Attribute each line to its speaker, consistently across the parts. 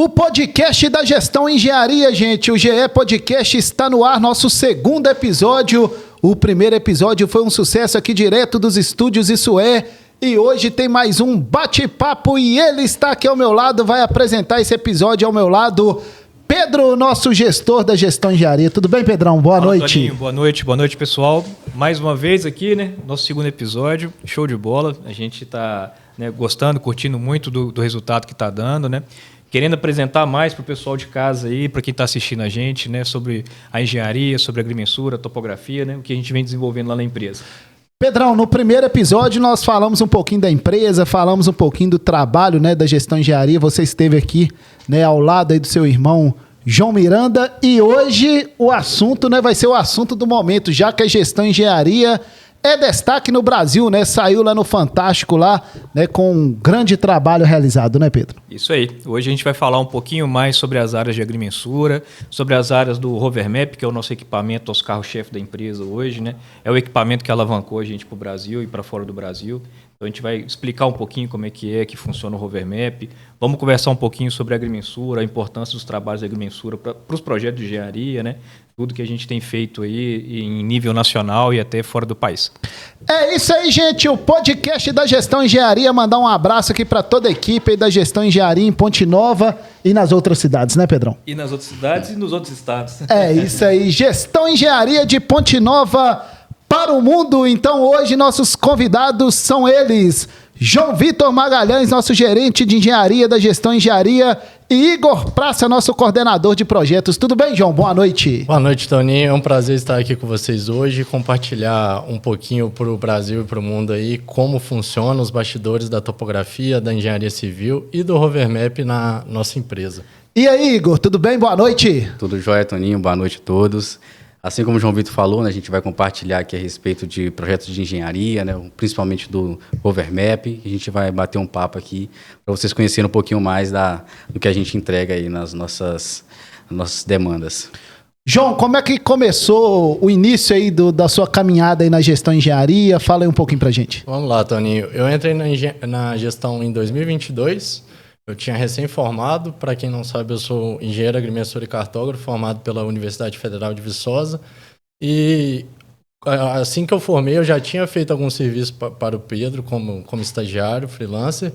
Speaker 1: O podcast da Gestão Engenharia, gente. O GE Podcast está no ar, nosso segundo episódio. O primeiro episódio foi um sucesso aqui direto dos estúdios Isso É. E hoje tem mais um bate-papo e ele está aqui ao meu lado, vai apresentar esse episódio ao meu lado. Pedro, nosso gestor da Gestão Engenharia. Tudo bem, Pedrão? Boa noite.
Speaker 2: Toninho, boa noite, pessoal. Mais uma vez aqui, né? Nosso segundo episódio, show de bola. A gente está gostando, curtindo muito do resultado que está dando, né? Querendo apresentar mais para o pessoal de casa aí, para quem está assistindo a gente, né? Sobre a engenharia, sobre a agrimensura, a topografia, né? O que a gente vem desenvolvendo lá na empresa.
Speaker 1: Pedrão, no primeiro episódio nós falamos um pouquinho da empresa, falamos um pouquinho do trabalho, né, da Gestão Engenharia. Você esteve aqui, né, ao lado aí do seu irmão João Miranda, e hoje o assunto, né, vai ser o assunto do momento, já que a Gestão Engenharia é destaque no Brasil, né? Saiu lá no Fantástico lá, né, com um grande trabalho realizado, né, Pedro?
Speaker 2: Isso aí. Hoje a gente vai falar um pouquinho mais sobre as áreas de agrimensura, sobre as áreas do Hovermap, que é o nosso equipamento, os carros-chefe da empresa hoje, né? É o equipamento que alavancou a gente para o Brasil e para fora do Brasil. Então a gente vai explicar um pouquinho como é que funciona o Hovermap. Vamos conversar um pouquinho sobre a agrimensura, a importância dos trabalhos de agrimensura para os projetos de engenharia, né? Tudo que a gente tem feito aí em nível nacional e até fora do país.
Speaker 1: É isso aí, gente. O podcast da Gestão Engenharia. Mandar um abraço aqui para toda a equipe aí da Gestão Engenharia em Ponte Nova e nas outras cidades, né, Pedrão?
Speaker 2: E nas outras cidades e nos outros estados.
Speaker 1: É isso aí. Gestão Engenharia de Ponte Nova para o mundo. Então, hoje nossos convidados são eles: João Vitor Magalhães, nosso gerente de engenharia da Gestão Engenharia, e Igor Praça, nosso coordenador de projetos. Tudo bem, João? Boa noite.
Speaker 3: Boa noite, Toninho. É um prazer estar aqui com vocês hoje e compartilhar um pouquinho para o Brasil e para o mundo aí como funcionam os bastidores da topografia, da engenharia civil e do Hovermap na nossa empresa.
Speaker 1: E aí, Igor? Tudo bem? Boa noite.
Speaker 4: Tudo jóia, Toninho. Boa noite a todos. Assim como o João Vitor falou, né, a gente vai compartilhar aqui a respeito de projetos de engenharia, né, principalmente do Hovermap. A gente vai bater um papo aqui para vocês conhecerem um pouquinho mais do que a gente entrega aí nas nossas demandas.
Speaker 1: João, como é que começou o início aí da sua caminhada aí na Gestão Engenharia? Fala aí um pouquinho pra gente.
Speaker 3: Vamos lá, Toninho. Eu entrei na gestão em 2022. Eu tinha recém-formado. Para quem não sabe, eu sou engenheiro agrimensor e cartógrafo, formado pela Universidade Federal de Viçosa. E assim que eu formei, eu já tinha feito algum serviço para o Pedro como estagiário, freelancer.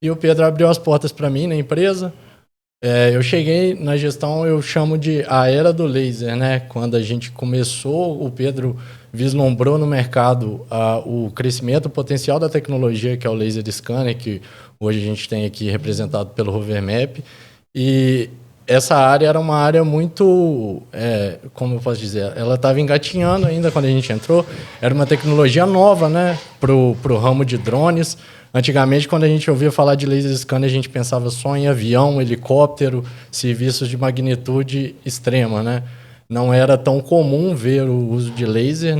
Speaker 3: E o Pedro abriu as portas para mim na empresa. Eu cheguei na gestão, eu chamo de a era do laser, né? Quando a gente começou, o Pedro vislumbrou no mercado o crescimento, o potencial da tecnologia, que é o laser scanner, que hoje a gente tem aqui representado pelo Hovermap. E essa área era uma área muito, como eu posso dizer, ela estava engatinhando ainda quando a gente entrou. Era uma tecnologia nova, né, pro ramo de drones. Antigamente, quando a gente ouvia falar de laser scanner, a gente pensava só em avião, helicóptero, serviços de magnitude extrema, né? Não era tão comum ver o uso de laser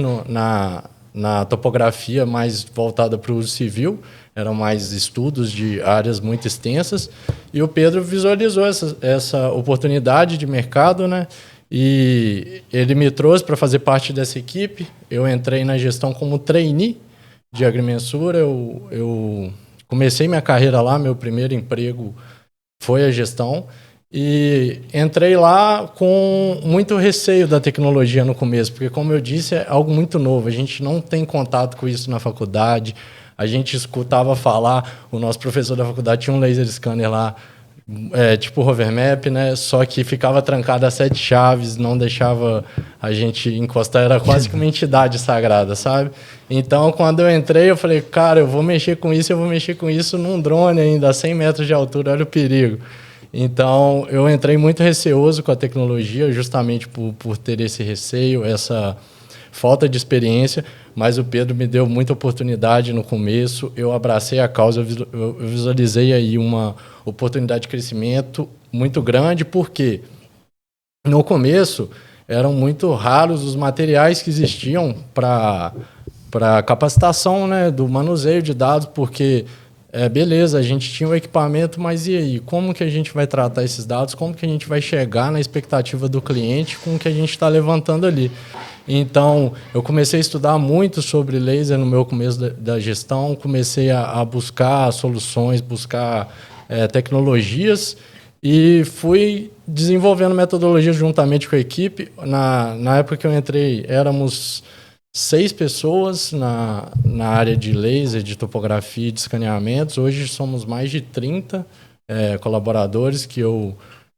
Speaker 3: na topografia mais voltada para o uso civil. Eram mais estudos de áreas muito extensas. E o Pedro visualizou essa oportunidade de mercado, né? E ele me trouxe para fazer parte dessa equipe. Eu entrei na gestão como trainee de agrimensura. Eu comecei minha carreira lá, meu primeiro emprego foi a gestão. E entrei lá com muito receio da tecnologia no começo, porque, como eu disse, é algo muito novo. A gente não tem contato com isso na faculdade. A gente escutava falar, o nosso professor da faculdade tinha um laser scanner lá, tipo Hovermap, né? Só que ficava trancado a 7 chaves, não deixava a gente encostar, era quase que uma entidade sagrada, sabe? Então, quando eu entrei, eu falei, cara, eu vou mexer com isso num drone ainda, a 100 metros de altura, olha o perigo. Então, eu entrei muito receoso com a tecnologia, justamente por ter esse receio, essa falta de experiência, mas o Pedro me deu muita oportunidade no começo, eu abracei a causa, eu visualizei aí uma oportunidade de crescimento muito grande, porque no começo eram muito raros os materiais que existiam para capacitação, né, do manuseio de dados, porque beleza, a gente tinha o equipamento, mas e aí? Como que a gente vai tratar esses dados? Como que a gente vai chegar na expectativa do cliente com o que a gente está levantando ali? Então, eu comecei a estudar muito sobre laser no meu começo da gestão, comecei a buscar soluções, buscar tecnologias, e fui desenvolvendo metodologias juntamente com a equipe. Na época que eu entrei, éramos 6 pessoas na área de laser, de topografia e de escaneamentos. Hoje somos mais de 30 colaboradores que eu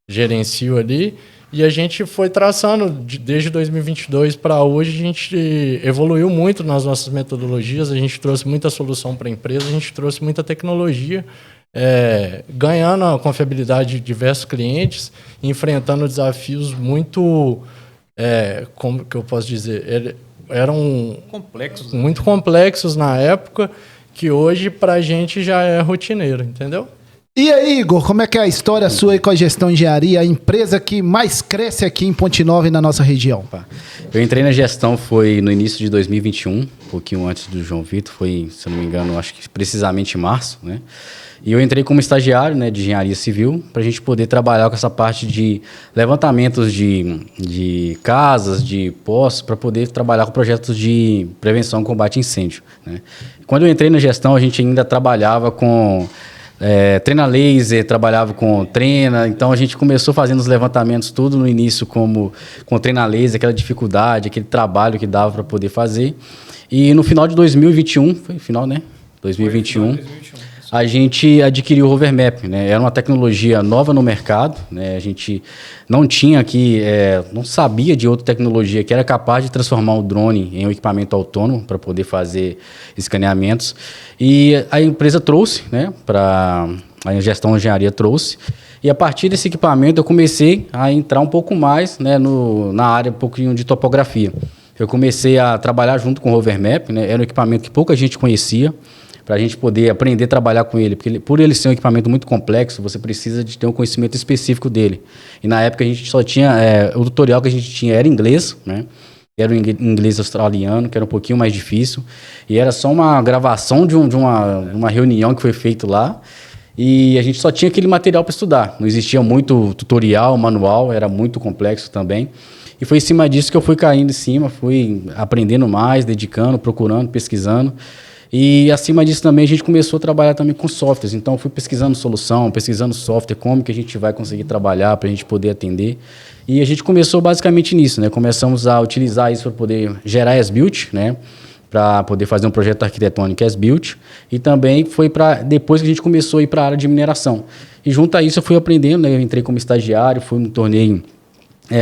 Speaker 3: gerencio ali. E a gente foi traçando, desde 2022 para hoje, a gente evoluiu muito nas nossas metodologias, a gente trouxe muita solução para a empresa, a gente trouxe muita tecnologia, ganhando a confiabilidade de diversos clientes, enfrentando desafios muito, como que eu posso dizer, eram
Speaker 2: Complexos.
Speaker 3: muito complexos na época, que hoje para a gente já é rotineiro, entendeu?
Speaker 1: E aí, Igor, como é que é a história sua aí com a Gestão Engenharia, a empresa que mais cresce aqui em Ponte Nova e na nossa região?
Speaker 4: Eu entrei na gestão foi no início de 2021, um pouquinho antes do João Vitor, foi, se eu não me engano, acho que precisamente em março, né? E eu entrei como estagiário, né, de engenharia civil, para a gente poder trabalhar com essa parte de levantamentos de casas, de postos, para poder trabalhar com projetos de prevenção e combate a incêndio, né? Quando eu entrei na gestão, a gente ainda trabalhava com treina laser, trabalhava com treina, então a gente começou fazendo os levantamentos tudo no início com treina laser, aquela dificuldade, aquele trabalho que dava para poder fazer. E no final de 2021, foi final, né? 2021. A gente adquiriu o Hovermap, né? Era uma tecnologia nova no mercado, né? A gente não tinha aqui, não sabia de outra tecnologia que era capaz de transformar o drone em um equipamento autônomo para poder fazer escaneamentos. E a empresa trouxe, né? A gestão de engenharia trouxe. E a partir desse equipamento eu comecei a entrar um pouco mais, né, na área um pouquinho de topografia. Eu comecei a trabalhar junto com o Hovermap, né? Era um equipamento que pouca gente conhecia, para a gente poder aprender a trabalhar com ele, porque por ele ser um equipamento muito complexo, você precisa de ter um conhecimento específico dele. E na época a gente só tinha, o tutorial que a gente tinha era inglês, né? Era o inglês australiano, que era um pouquinho mais difícil, e era só uma gravação de uma reunião que foi feita lá, e a gente só tinha aquele material para estudar. Não existia muito tutorial, manual, era muito complexo também. E foi em cima disso que eu fui caindo em cima, fui aprendendo mais, dedicando, procurando, pesquisando. E acima disso também a gente começou a trabalhar também com softwares. Então eu fui pesquisando solução, pesquisando software, como que a gente vai conseguir trabalhar para a gente poder atender. E a gente começou basicamente nisso, né? Começamos a utilizar isso para poder gerar as-built, né? Para poder fazer um projeto arquitetônico as-built. E também foi depois que a gente começou a ir para a área de mineração. E junto a isso eu fui aprendendo, né? Eu entrei como estagiário, me tornei...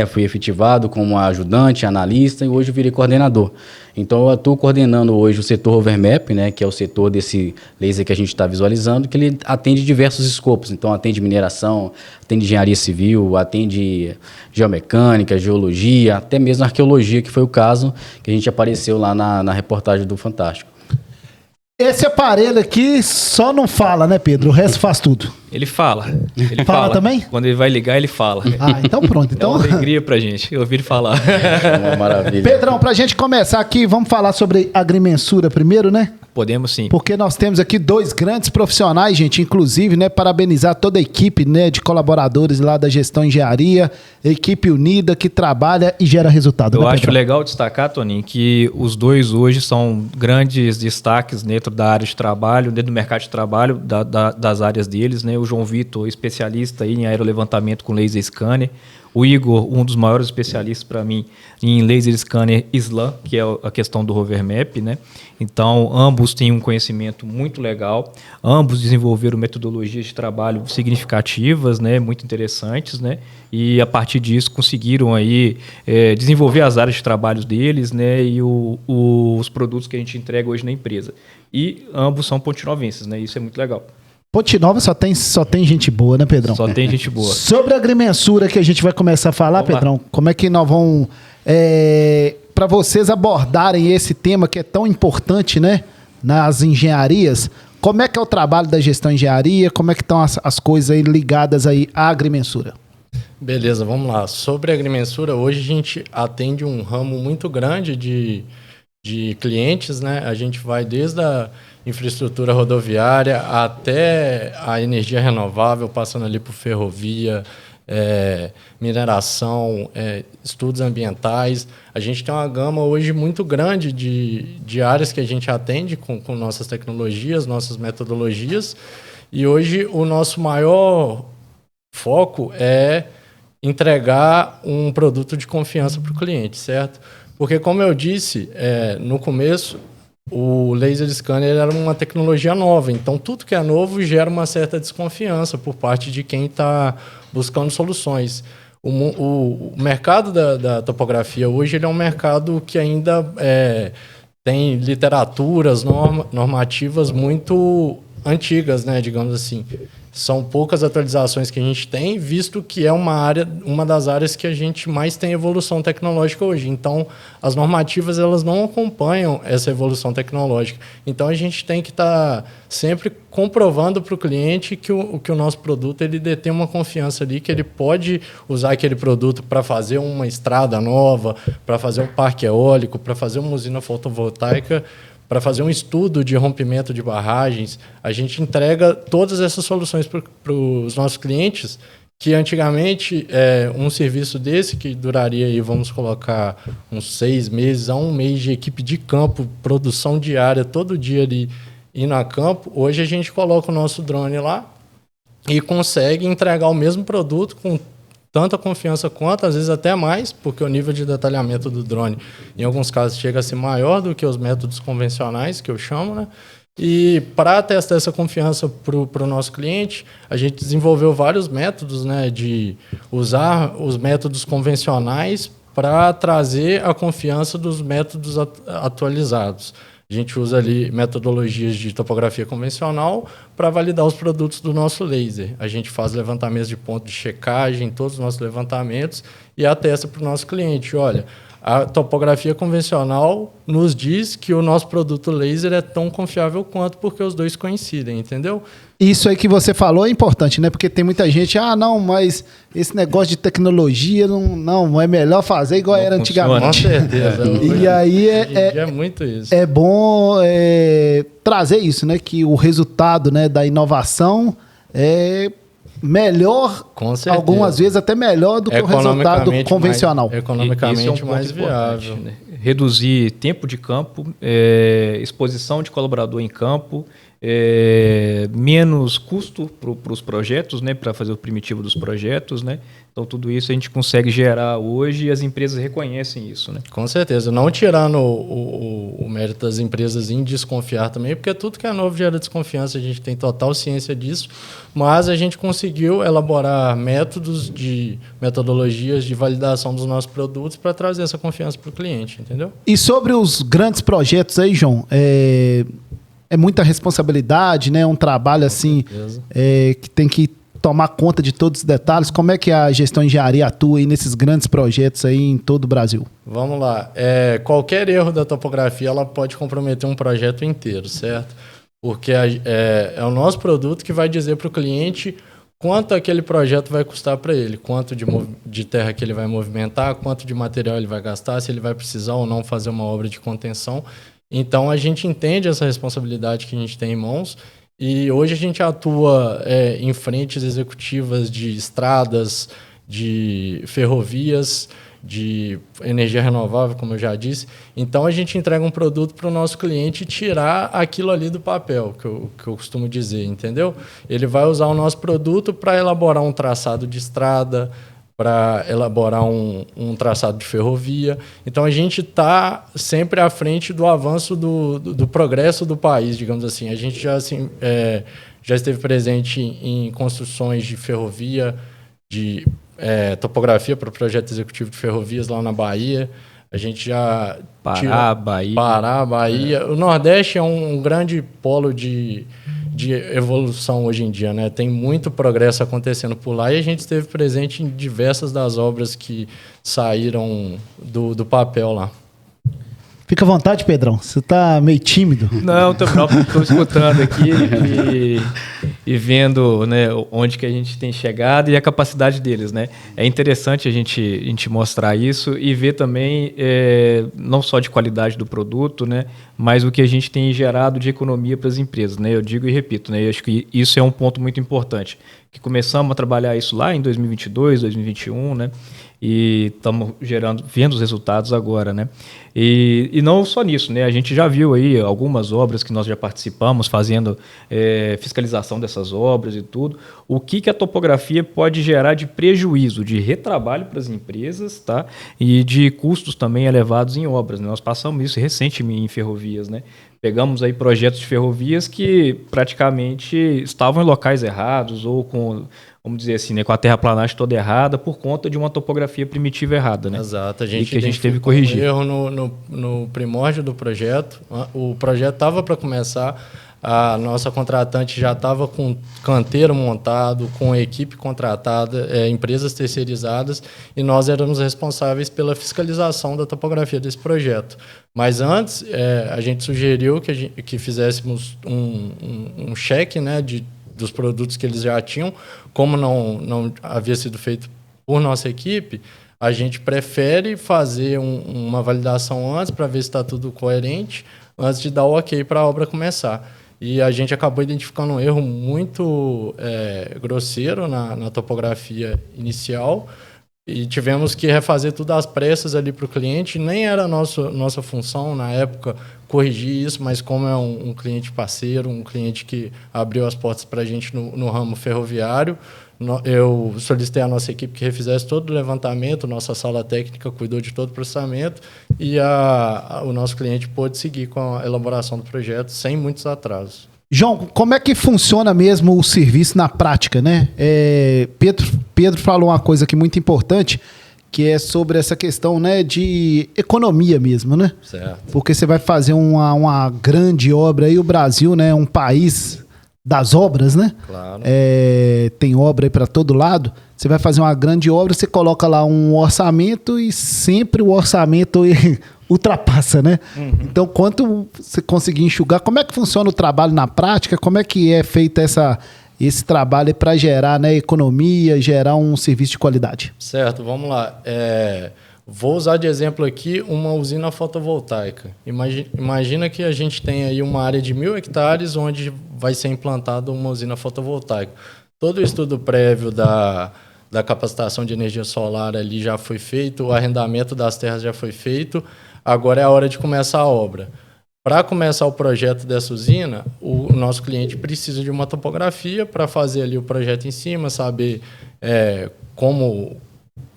Speaker 4: fui efetivado como ajudante, analista e hoje eu virei coordenador. Então eu estou coordenando hoje o setor Hovermap, né, que é o setor desse laser que a gente está visualizando, que ele atende diversos escopos. Então atende mineração, atende engenharia civil, atende geomecânica, geologia, até mesmo arqueologia, que foi o caso que a gente apareceu lá na reportagem do Fantástico.
Speaker 1: Esse aparelho aqui só não fala, né, Pedro? O resto faz tudo.
Speaker 2: Ele fala. Ele
Speaker 1: fala também?
Speaker 2: Quando ele vai ligar, ele fala.
Speaker 1: Ah, então pronto. Então...
Speaker 2: É uma alegria pra gente, eu ouvir ele falar.
Speaker 4: É uma maravilha.
Speaker 1: Pedrão, pra gente começar aqui, vamos falar sobre agrimensura primeiro, né?
Speaker 2: Podemos sim.
Speaker 1: Porque nós temos aqui 2 grandes profissionais, gente, inclusive, né, parabenizar toda a equipe, né, de colaboradores lá da Gestão Engenharia, equipe unida que trabalha e gera resultado.
Speaker 2: Eu acho legal destacar, Toninho, que os 2 hoje são grandes destaques dentro da área de trabalho, dentro do mercado de trabalho, das áreas deles, né? O João Vitor, especialista aí em aerolevantamento com laser scanner. O Igor, um dos maiores especialistas para mim em laser scanner SLAM, que é a questão do Hovermap, né? Então, ambos têm um conhecimento muito legal, ambos desenvolveram metodologias de trabalho significativas, né? Muito interessantes, né? E a partir disso conseguiram aí desenvolver as áreas de trabalho deles, né? E os produtos que a gente entrega hoje na empresa. E ambos são pontinovenses, né? Isso é muito legal.
Speaker 1: Ponte Nova só tem gente boa, né, Pedrão?
Speaker 2: Só tem gente boa.
Speaker 1: Sobre a agrimensura que a gente vai começar a falar, vamos Pedrão, lá. Como é que nós vamos... para vocês abordarem esse tema que é tão importante, né, nas engenharias, como é que é o trabalho da Gestão Engenharia, como é que estão as coisas aí ligadas aí à agrimensura?
Speaker 3: Beleza, vamos lá. Sobre a agrimensura, hoje a gente atende um ramo muito grande de clientes, né? A gente vai desde a infraestrutura rodoviária até a energia renovável, passando ali por ferrovia, mineração, estudos ambientais. A gente tem uma gama hoje muito grande de áreas que a gente atende com nossas tecnologias, nossas metodologias. E hoje o nosso maior foco é entregar um produto de confiança para o cliente, certo? Porque, como eu disse, no começo, o laser scanner era uma tecnologia nova, então tudo que é novo gera uma certa desconfiança por parte de quem está buscando soluções. O mercado da topografia hoje ele é um mercado que ainda tem literaturas normativas muito antigas, né, digamos assim. São poucas atualizações que a gente tem, visto que é uma das áreas que a gente mais tem evolução tecnológica hoje. Então, as normativas elas não acompanham essa evolução tecnológica. Então, a gente tem que estar sempre comprovando para o cliente que o nosso produto ele detém uma confiança ali, que ele pode usar aquele produto para fazer uma estrada nova, para fazer um parque eólico, para fazer uma usina fotovoltaica, para fazer um estudo de rompimento de barragens. A gente entrega todas essas soluções para os nossos clientes, que antigamente um serviço desse, que duraria, aí, vamos colocar, uns 6 meses a 1 mês de equipe de campo, produção diária, todo dia ali indo a campo, hoje a gente coloca o nosso drone lá e consegue entregar o mesmo produto com tanta confiança quanto, às vezes até mais, porque o nível de detalhamento do drone, em alguns casos, chega a ser maior do que os métodos convencionais, que eu chamo, né? E para testar essa confiança para o nosso cliente, a gente desenvolveu vários métodos, né, de usar os métodos convencionais para trazer a confiança dos métodos atualizados. A gente usa ali metodologias de topografia convencional para validar os produtos do nosso laser. A gente faz levantamentos de ponto de checagem, todos os nossos levantamentos, e atesta para o nosso cliente, olha, a topografia convencional nos diz que o nosso produto laser é tão confiável quanto, porque os dois coincidem, entendeu?
Speaker 1: Isso aí que você falou é importante, né? Porque tem muita gente, não, mas esse negócio de tecnologia, não é melhor fazer igual era antigamente.
Speaker 3: Com certeza.
Speaker 1: E aí
Speaker 3: é muito isso.
Speaker 1: É bom trazer isso, né? Que o resultado, né, da inovação é melhor, algumas vezes até melhor do que o resultado convencional.
Speaker 3: Economicamente mais viável.
Speaker 2: Né? Reduzir tempo de campo, exposição de colaborador em campo, menos custo para os projetos, né, para fazer o primitivo dos projetos, né? Então tudo isso a gente consegue gerar hoje e as empresas reconhecem isso, né?
Speaker 3: Com certeza, não tirando o mérito das empresas em desconfiar também, porque tudo que é novo gera desconfiança, a gente tem total ciência disso, mas a gente conseguiu elaborar metodologias de validação dos nossos produtos para trazer essa confiança para o cliente, entendeu?
Speaker 1: E sobre os grandes projetos aí, João, é muita responsabilidade, né? Um trabalho assim que tem que tomar conta de todos os detalhes. Como é que a gestão de engenharia atua aí nesses grandes projetos aí em todo o Brasil?
Speaker 3: Vamos lá. Qualquer erro da topografia ela pode comprometer um projeto inteiro, certo? Porque é o nosso produto que vai dizer para o cliente quanto aquele projeto vai custar para ele, quanto de terra que ele vai movimentar, quanto de material ele vai gastar, se ele vai precisar ou não fazer uma obra de contenção. Então, a gente entende essa responsabilidade que a gente tem em mãos e hoje a gente atua em frentes executivas de estradas, de ferrovias, de energia renovável, como eu já disse. Então, a gente entrega um produto para o nosso cliente tirar aquilo ali do papel, que eu costumo dizer, entendeu? Ele vai usar o nosso produto para elaborar um traçado de estrada, para elaborar um traçado de ferrovia. Então, a gente está sempre à frente do avanço do progresso do país, digamos assim. A gente já esteve presente em construções de ferrovia, de topografia para o projeto executivo de ferrovias lá na Bahia. A gente já... Pará, Bahia. O Nordeste é um grande polo de evolução hoje em dia, né? Tem muito progresso acontecendo por lá e a gente esteve presente em diversas das obras que saíram do papel lá.
Speaker 1: Fica à vontade, Pedrão. Você tá meio tímido.
Speaker 2: Não, estou escutando aqui e vendo, né, onde que a gente tem chegado e a capacidade deles, né? É interessante a gente mostrar isso e ver também não só de qualidade do produto, né, mas o que a gente tem gerado de economia para as empresas, né? Eu digo e repito, né? Eu acho que isso é um ponto muito importante, que começamos a trabalhar isso lá em 2022, 2021, né? E estamos vendo os resultados agora, né? E não só nisso, né? A gente já viu aí algumas obras que nós já participamos, fazendo fiscalização dessas obras e tudo. O que a topografia pode gerar de prejuízo, de retrabalho para as empresas, tá? E de custos também elevados em obras, né? Nós passamos isso recentemente em ferrovias, né? Pegamos aí projetos de ferrovias que praticamente estavam em locais errados ou com, vamos dizer assim, né, com a terraplanagem toda errada por conta de uma topografia primitiva errada, né?
Speaker 3: Exato. A
Speaker 2: gente teve que corrigir.
Speaker 3: Um erro no primórdio do projeto. O projeto estava para começar, a nossa contratante já estava com canteiro montado, com equipe contratada, empresas terceirizadas, e nós éramos responsáveis pela fiscalização da topografia desse projeto. Mas antes, a gente sugeriu que fizéssemos um cheque, né, dos produtos que eles já tinham. Como não havia sido feito por nossa equipe, a gente prefere fazer uma validação antes para ver se está tudo coerente, antes de dar o ok para a obra começar. E a gente acabou identificando um erro muito grosseiro na topografia inicial e tivemos que refazer tudo às pressas ali para o cliente. Nem era nossa função, na época, corrigir isso, mas como é um cliente parceiro, um cliente que abriu as portas para a gente no ramo ferroviário, eu solicitei à nossa equipe que refizesse todo o levantamento, nossa sala técnica cuidou de todo o processamento e o nosso cliente pôde seguir com a elaboração do projeto sem muitos atrasos.
Speaker 1: João, como é que funciona mesmo o serviço na prática, né? Pedro falou uma coisa aqui muito importante, que é sobre essa questão, né, de economia mesmo, né?
Speaker 3: Certo.
Speaker 1: Porque você vai fazer uma grande obra aí, o Brasil, né, um país das obras, né?
Speaker 3: Claro.
Speaker 1: Tem obra aí para todo lado. Você vai fazer uma grande obra, você coloca lá um orçamento e sempre o orçamento ultrapassa, né? Uhum. Então, quanto você conseguir enxugar, como é que funciona o trabalho na prática? Como é que é feito esse trabalho para gerar, né, economia, gerar um serviço de qualidade?
Speaker 3: Certo, vamos lá. Vou usar de exemplo aqui uma usina fotovoltaica. Imagina que a gente tem aí uma área de 1.000 hectares onde vai ser implantada uma usina fotovoltaica. Todo o estudo prévio da capacitação de energia solar ali já foi feito, o arrendamento das terras já foi feito, agora é a hora de começar a obra. Para começar o projeto dessa usina, o nosso cliente precisa de uma topografia para fazer ali o projeto em cima, saber como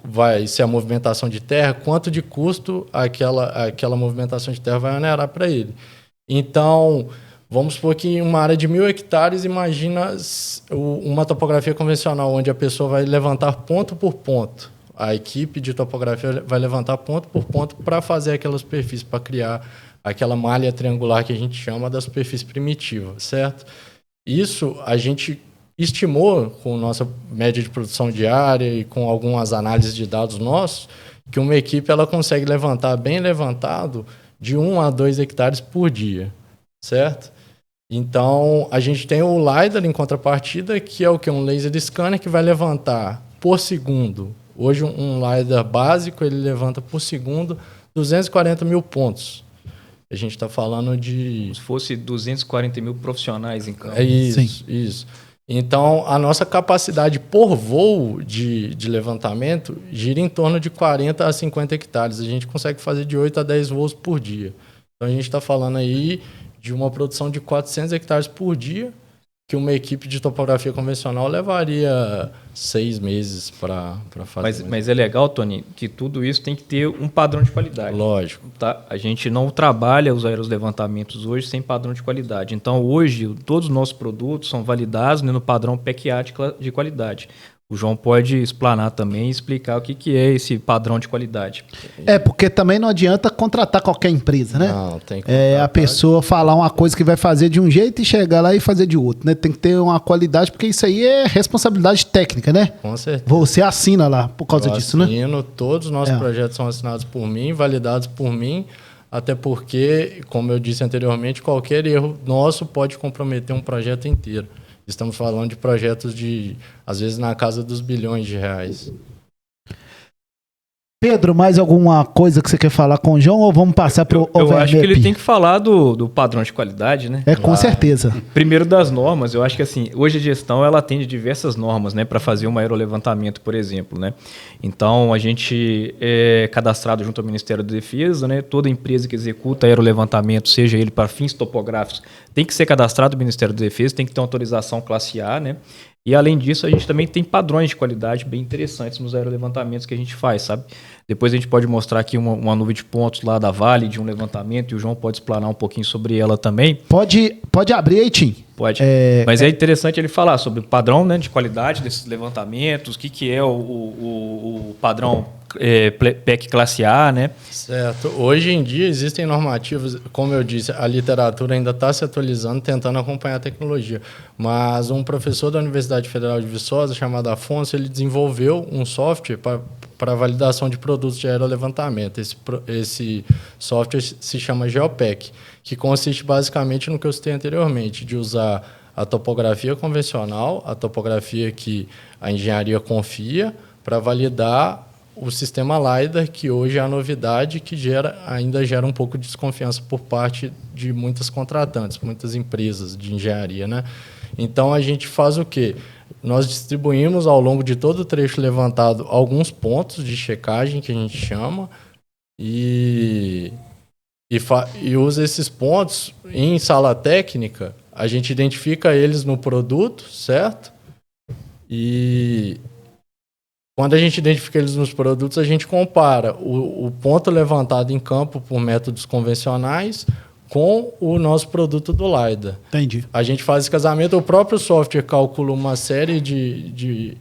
Speaker 3: vai ser a movimentação de terra, quanto de custo aquela movimentação de terra vai onerar para ele. Então, vamos supor que em uma área de 1.000 hectares, imagina uma topografia convencional, onde a pessoa vai levantar ponto por ponto. A equipe de topografia vai levantar ponto por ponto para fazer aquela superfície, para criar aquela malha triangular que a gente chama da superfície primitiva, certo? Isso a gente estimou, com nossa média de produção diária e com algumas análises de dados nossos, que uma equipe ela consegue levantar bem levantado de 1 a 2 hectares por dia, certo? Então, a gente tem o LiDAR em contrapartida, que é o que? Um laser scanner que vai levantar por segundo. Hoje, um LiDAR básico, ele levanta por segundo 240 mil pontos. A gente está falando de...
Speaker 2: Como se fosse 240 mil profissionais em campo.
Speaker 3: É isso,
Speaker 1: Sim.
Speaker 3: isso. Então, a nossa capacidade por voo de levantamento gira em torno de 40 a 50 hectares. A gente consegue fazer de 8 a 10 voos por dia. Então, a gente está falando aí de uma produção de 400 hectares por dia, que uma equipe de topografia convencional levaria 6 meses para fazer.
Speaker 2: Mas é legal, Tony, que tudo isso tem que ter um padrão de qualidade.
Speaker 3: Lógico.
Speaker 2: Tá? A gente não trabalha os aeroslevantamentos hoje sem padrão de qualidade. Então, hoje, todos os nossos produtos são validados, né, no padrão PEC-A de qualidade. O João pode explanar também e explicar o que é esse padrão de qualidade.
Speaker 1: Porque também não adianta contratar qualquer empresa, né?
Speaker 3: Não, tem que
Speaker 1: a pessoa falar uma coisa que vai fazer de um jeito e chegar lá e fazer de outro, né? Tem que ter uma qualidade, porque isso aí é responsabilidade técnica, né?
Speaker 3: Com certeza.
Speaker 1: Você assina lá por causa disso, né?
Speaker 3: Todos os nossos projetos são assinados por mim, validados por mim, até porque, como eu disse anteriormente, qualquer erro nosso pode comprometer um projeto inteiro. Estamos falando de projetos de, às vezes, na casa dos bilhões de reais.
Speaker 1: Pedro, mais alguma coisa que você quer falar com o João ou vamos passar para o
Speaker 2: Eu acho que ele tem que falar do padrão de qualidade, né?
Speaker 1: com certeza.
Speaker 2: Primeiro das normas, eu acho que assim, hoje a gestão ela atende diversas normas, né, para fazer um aerolevantamento, por exemplo, né? Então a gente é cadastrado junto ao Ministério da Defesa, né? Toda empresa que executa aerolevantamento, seja ele para fins topográficos, tem que ser cadastrado no Ministério da Defesa, tem que ter uma autorização classe A, né? E, além disso, a gente também tem padrões de qualidade bem interessantes nos aerolevantamentos que a gente faz, sabe? Depois a gente pode mostrar aqui uma nuvem de pontos lá da Vale, de um levantamento, e o João pode explanar um pouquinho sobre ela também.
Speaker 1: Pode abrir aí, Tim.
Speaker 2: Pode. Mas é interessante ele falar sobre o padrão, né, de qualidade desses levantamentos, o que é o padrão PEC classe A, né?
Speaker 3: Certo. Hoje em dia existem normativas, como eu disse, a literatura ainda está se atualizando, tentando acompanhar a tecnologia. Mas um professor da Universidade Federal de Viçosa, chamado Afonso, ele desenvolveu um software para validação de produtos de aerolevantamento. Esse software se chama GeoPEC, que consiste basicamente no que eu citei anteriormente, de usar a topografia convencional, a topografia que a engenharia confia, para validar o sistema LiDAR, que hoje é a novidade, que ainda gera um pouco de desconfiança por parte de muitas contratantes, muitas empresas de engenharia, né? Então, a gente faz o quê? Nós distribuímos ao longo de todo o trecho levantado alguns pontos de checagem, que a gente chama, e usa esses pontos em sala técnica. A gente identifica eles no produto, certo? E quando a gente identifica eles nos produtos, a gente compara o ponto levantado em campo por métodos convencionais com o nosso produto do LiDAR.
Speaker 1: Entendi.
Speaker 3: A gente faz esse casamento, o próprio software calcula uma série de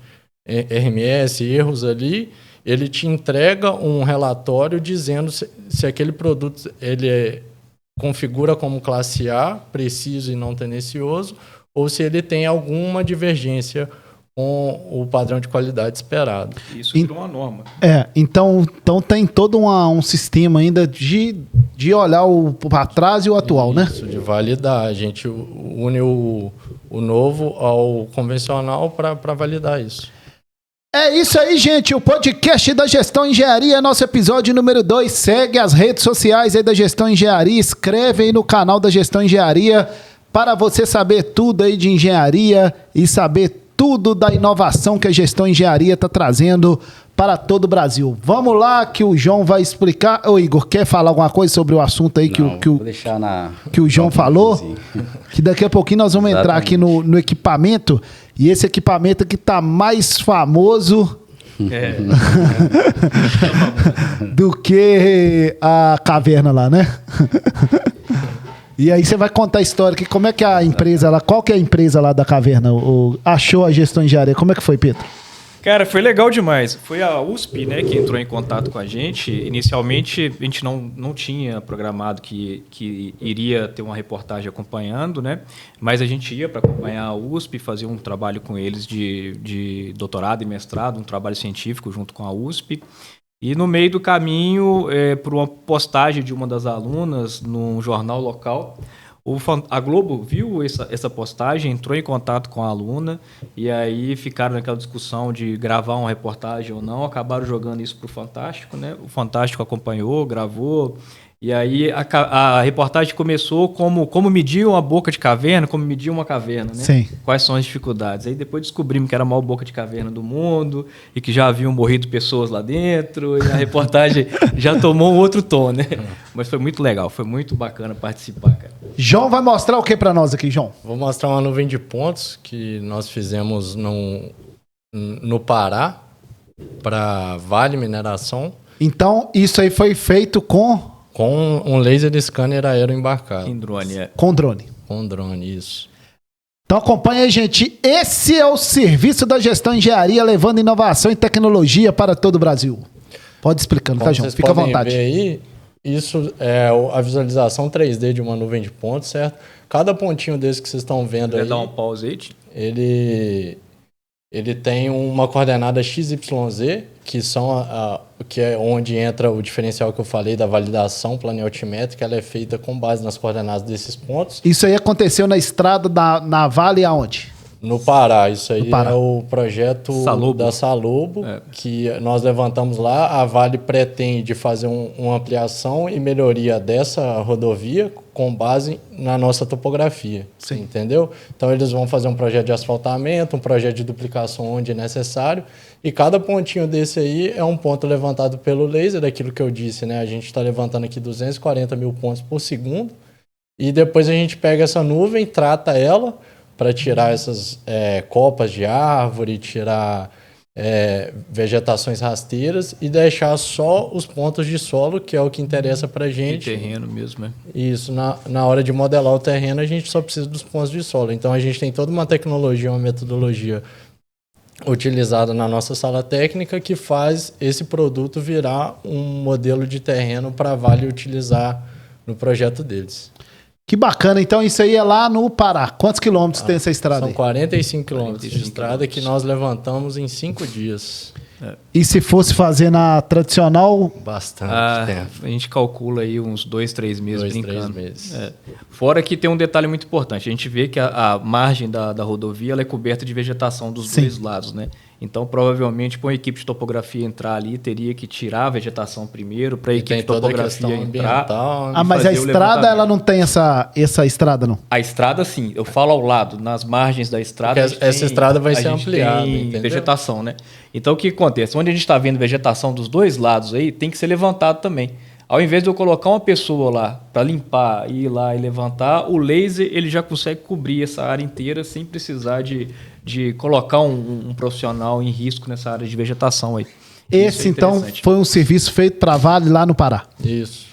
Speaker 3: RMS, erros ali, ele te entrega um relatório dizendo se aquele produto ele configura como classe A, preciso e não tendencioso, ou se ele tem alguma divergência com o padrão de qualidade esperado.
Speaker 2: Isso virou uma norma.
Speaker 1: Então tem todo um sistema ainda de olhar para trás e o atual, né?
Speaker 3: Isso, de validar. A gente une o novo ao convencional para validar isso.
Speaker 1: É isso aí, gente. O podcast da Gestão Engenharia, nosso episódio número 2. Segue as redes sociais aí da Gestão Engenharia. Inscreve aí no canal da Gestão Engenharia para você saber tudo aí de engenharia e saber tudo da inovação que a Gestão Engenharia está trazendo para todo o Brasil. Vamos lá que o João vai explicar. Ô Igor, quer falar alguma coisa sobre o assunto aí
Speaker 4: Vou deixar
Speaker 1: que o João falou? Que daqui a pouquinho nós vamos entrar aqui no equipamento. E esse equipamento que está mais famoso do que a caverna lá, né? E aí você vai contar a história que como é que a empresa lá, qual que é a empresa lá da caverna achou a Gestão Engenharia? Como é que foi, Pedro?
Speaker 2: Cara, foi legal demais. Foi a USP, né, que entrou em contato com a gente. Inicialmente, a gente não tinha programado que iria ter uma reportagem acompanhando, né? Mas a gente ia para acompanhar a USP, fazer um trabalho com eles de doutorado e mestrado, um trabalho científico junto com a USP. E no meio do caminho, por uma postagem de uma das alunas num jornal local, a Globo viu essa postagem, entrou em contato com a aluna e aí ficaram naquela discussão de gravar uma reportagem ou não, acabaram jogando isso para o Fantástico, né? O Fantástico acompanhou, gravou, e aí a reportagem começou como medir uma boca de caverna, como medir uma caverna, né?
Speaker 1: Sim.
Speaker 2: Quais são as dificuldades. Aí depois descobrimos que era a maior boca de caverna do mundo e que já haviam morrido pessoas lá dentro e a reportagem já tomou um outro tom, né? Mas foi muito legal, foi muito bacana participar, cara.
Speaker 1: João vai mostrar o que para nós aqui, João?
Speaker 3: Vou mostrar uma nuvem de pontos que nós fizemos no Pará para Vale Mineração.
Speaker 1: Então, isso aí foi feito com
Speaker 3: um laser scanner aeroembarcado.
Speaker 2: Em drone,
Speaker 1: Com drone.
Speaker 3: Com drone, isso.
Speaker 1: Então acompanha aí, gente. Esse é o serviço da Gestão Engenharia, levando inovação e tecnologia para todo o Brasil. Pode explicando, tá, João? Fica à vontade.
Speaker 3: Ver aí, isso é a visualização 3D de uma nuvem de pontos, certo? Cada pontinho desse que vocês estão vendo aí...
Speaker 2: Quer dar um pause aí?
Speaker 3: Ele tem uma coordenada XYZ, que é onde entra o diferencial que eu falei da validação planealtimétrica. Ela é feita com base nas coordenadas desses pontos.
Speaker 1: Isso aí aconteceu na estrada na Vale aonde?
Speaker 3: No Pará, isso aí
Speaker 1: No Pará.
Speaker 3: é o projeto
Speaker 2: Salobo.
Speaker 3: da Salobo, que nós levantamos lá. A Vale pretende fazer uma ampliação e melhoria dessa rodovia com base na nossa topografia, entendeu? Então eles vão fazer um projeto de asfaltamento, um projeto de duplicação onde é necessário, e cada pontinho desse aí é um ponto levantado pelo laser, daquilo que eu disse, né? A gente está levantando aqui 240 mil pontos por segundo, e depois a gente pega essa nuvem, trata ela, para tirar essas copas de árvore, tirar vegetações rasteiras e deixar só os pontos de solo, que é o que interessa para a
Speaker 2: De
Speaker 3: gente.
Speaker 2: terreno mesmo, né?
Speaker 3: Isso, na hora de modelar o terreno, a gente só precisa dos pontos de solo. Então, a gente tem toda uma tecnologia, uma metodologia utilizada na nossa sala técnica que faz esse produto virar um modelo de terreno para a Vale utilizar no projeto deles.
Speaker 1: Que bacana. Então isso aí é lá no Pará. Quantos quilômetros tem essa estrada
Speaker 3: São
Speaker 1: aí?
Speaker 3: 45 quilômetros de
Speaker 2: 45
Speaker 3: estrada que nós levantamos em 5 dias.
Speaker 1: E se fosse fazer na tradicional,
Speaker 3: Bastante tempo.
Speaker 2: A gente calcula aí uns 2, 3 meses
Speaker 3: 2,
Speaker 2: brincando.
Speaker 3: 3 meses.
Speaker 2: Fora que tem um detalhe muito importante. A gente vê que a margem da rodovia ela é coberta de vegetação dos dois lados, né? Então, provavelmente, para uma equipe de topografia entrar ali, teria que tirar a vegetação primeiro, para a equipe
Speaker 3: Tem
Speaker 2: de
Speaker 3: toda a
Speaker 2: topografia
Speaker 3: questão
Speaker 2: entrar.
Speaker 3: ambiental.
Speaker 1: ah, mas a
Speaker 2: fazer o
Speaker 1: estrada
Speaker 2: levantamento.
Speaker 1: ela não tem essa estrada não.
Speaker 2: A estrada, sim. Eu falo ao lado, nas margens da estrada.
Speaker 3: Porque
Speaker 2: a gente
Speaker 3: essa estrada vai
Speaker 2: a
Speaker 3: ser
Speaker 2: gente
Speaker 3: ampliada,
Speaker 2: tem
Speaker 3: entendeu?
Speaker 2: vegetação, né? Então, o que acontece? Onde a gente está vendo vegetação dos dois lados aí, tem que ser levantado também. Ao invés de eu colocar uma pessoa lá para limpar, ir lá e levantar, o laser ele já consegue cobrir essa área inteira sem precisar de colocar um profissional em risco nessa área de vegetação aí. Isso
Speaker 1: Esse
Speaker 2: é
Speaker 1: então
Speaker 2: interessante.
Speaker 1: foi um serviço feito para Vale lá no Pará.
Speaker 3: Isso.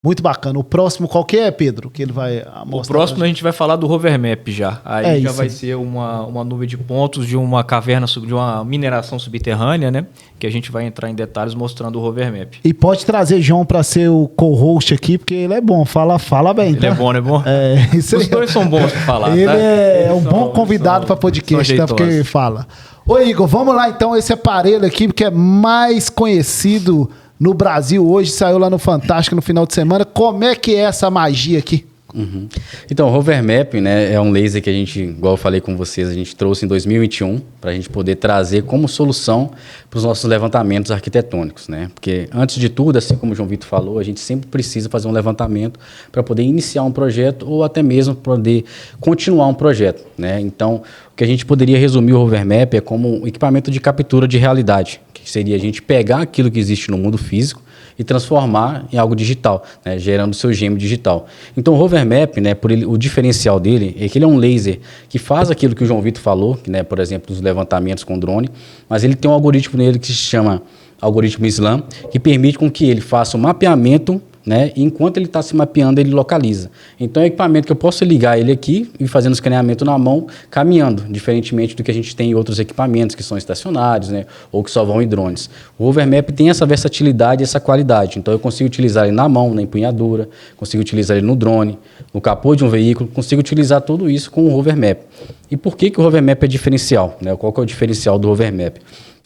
Speaker 1: Muito bacana. O próximo qual que é, Pedro? Que ele vai mostrar.
Speaker 2: O próximo a gente vai falar do Rover Map já. Aí já
Speaker 1: isso.
Speaker 2: vai ser uma nuvem de pontos de uma caverna, de uma mineração subterrânea, né? Que a gente vai entrar em detalhes mostrando o Rover Map.
Speaker 1: E pode trazer João para ser o co-host aqui, porque ele é bom, fala bem.
Speaker 2: Ele é bom, não é bom?
Speaker 1: É, isso aí.
Speaker 2: Os dois são bons para falar,
Speaker 1: Ele
Speaker 2: tá?
Speaker 1: é
Speaker 2: Eles
Speaker 1: um
Speaker 2: são-
Speaker 1: bom
Speaker 2: eles
Speaker 1: convidado
Speaker 2: são-
Speaker 1: para podcast,
Speaker 2: são
Speaker 1: tá? Porque ele
Speaker 2: jeitosos.
Speaker 1: fala. Ô Igor, vamos lá então, esse aparelho aqui, que é mais conhecido no Brasil hoje, saiu lá no Fantástico no final de semana. Como é que é essa magia aqui?
Speaker 4: Então, o Rover Map, né, é um laser que a gente, igual eu falei com vocês, a gente trouxe em 2021 para a gente poder trazer como solução para os nossos levantamentos arquitetônicos, né? Porque, antes de tudo, assim como o João Vitor falou, a gente sempre precisa fazer um levantamento para poder iniciar um projeto ou até mesmo poder continuar um projeto, né? Então, o que a gente poderia resumir o Rover Map é como um equipamento de captura de realidade, que seria a gente pegar aquilo que existe no mundo físico e transformar em algo digital, né, gerando seu gêmeo digital. Então o Rover Map, né, o diferencial dele é que ele é um laser que faz aquilo que o João Vitor falou, que, né, por exemplo, os levantamentos com drone, mas ele tem um algoritmo nele que se chama algoritmo SLAM, que permite com que ele faça o mapeamento, né, e enquanto ele está se mapeando, ele localiza. Então é um equipamento que eu posso ligar ele aqui e fazendo escaneamento na mão, caminhando, diferentemente do que a gente tem em outros equipamentos que são estacionários, né, ou que só vão em drones. O Rover Map tem essa versatilidade e essa qualidade. Então eu consigo utilizar ele na mão, na empunhadura, consigo utilizar ele no drone, no capô de um veículo, consigo utilizar tudo isso com o Rover Map. E por que o Rover Map é diferencial, né? Qual que é o diferencial do Rover Map?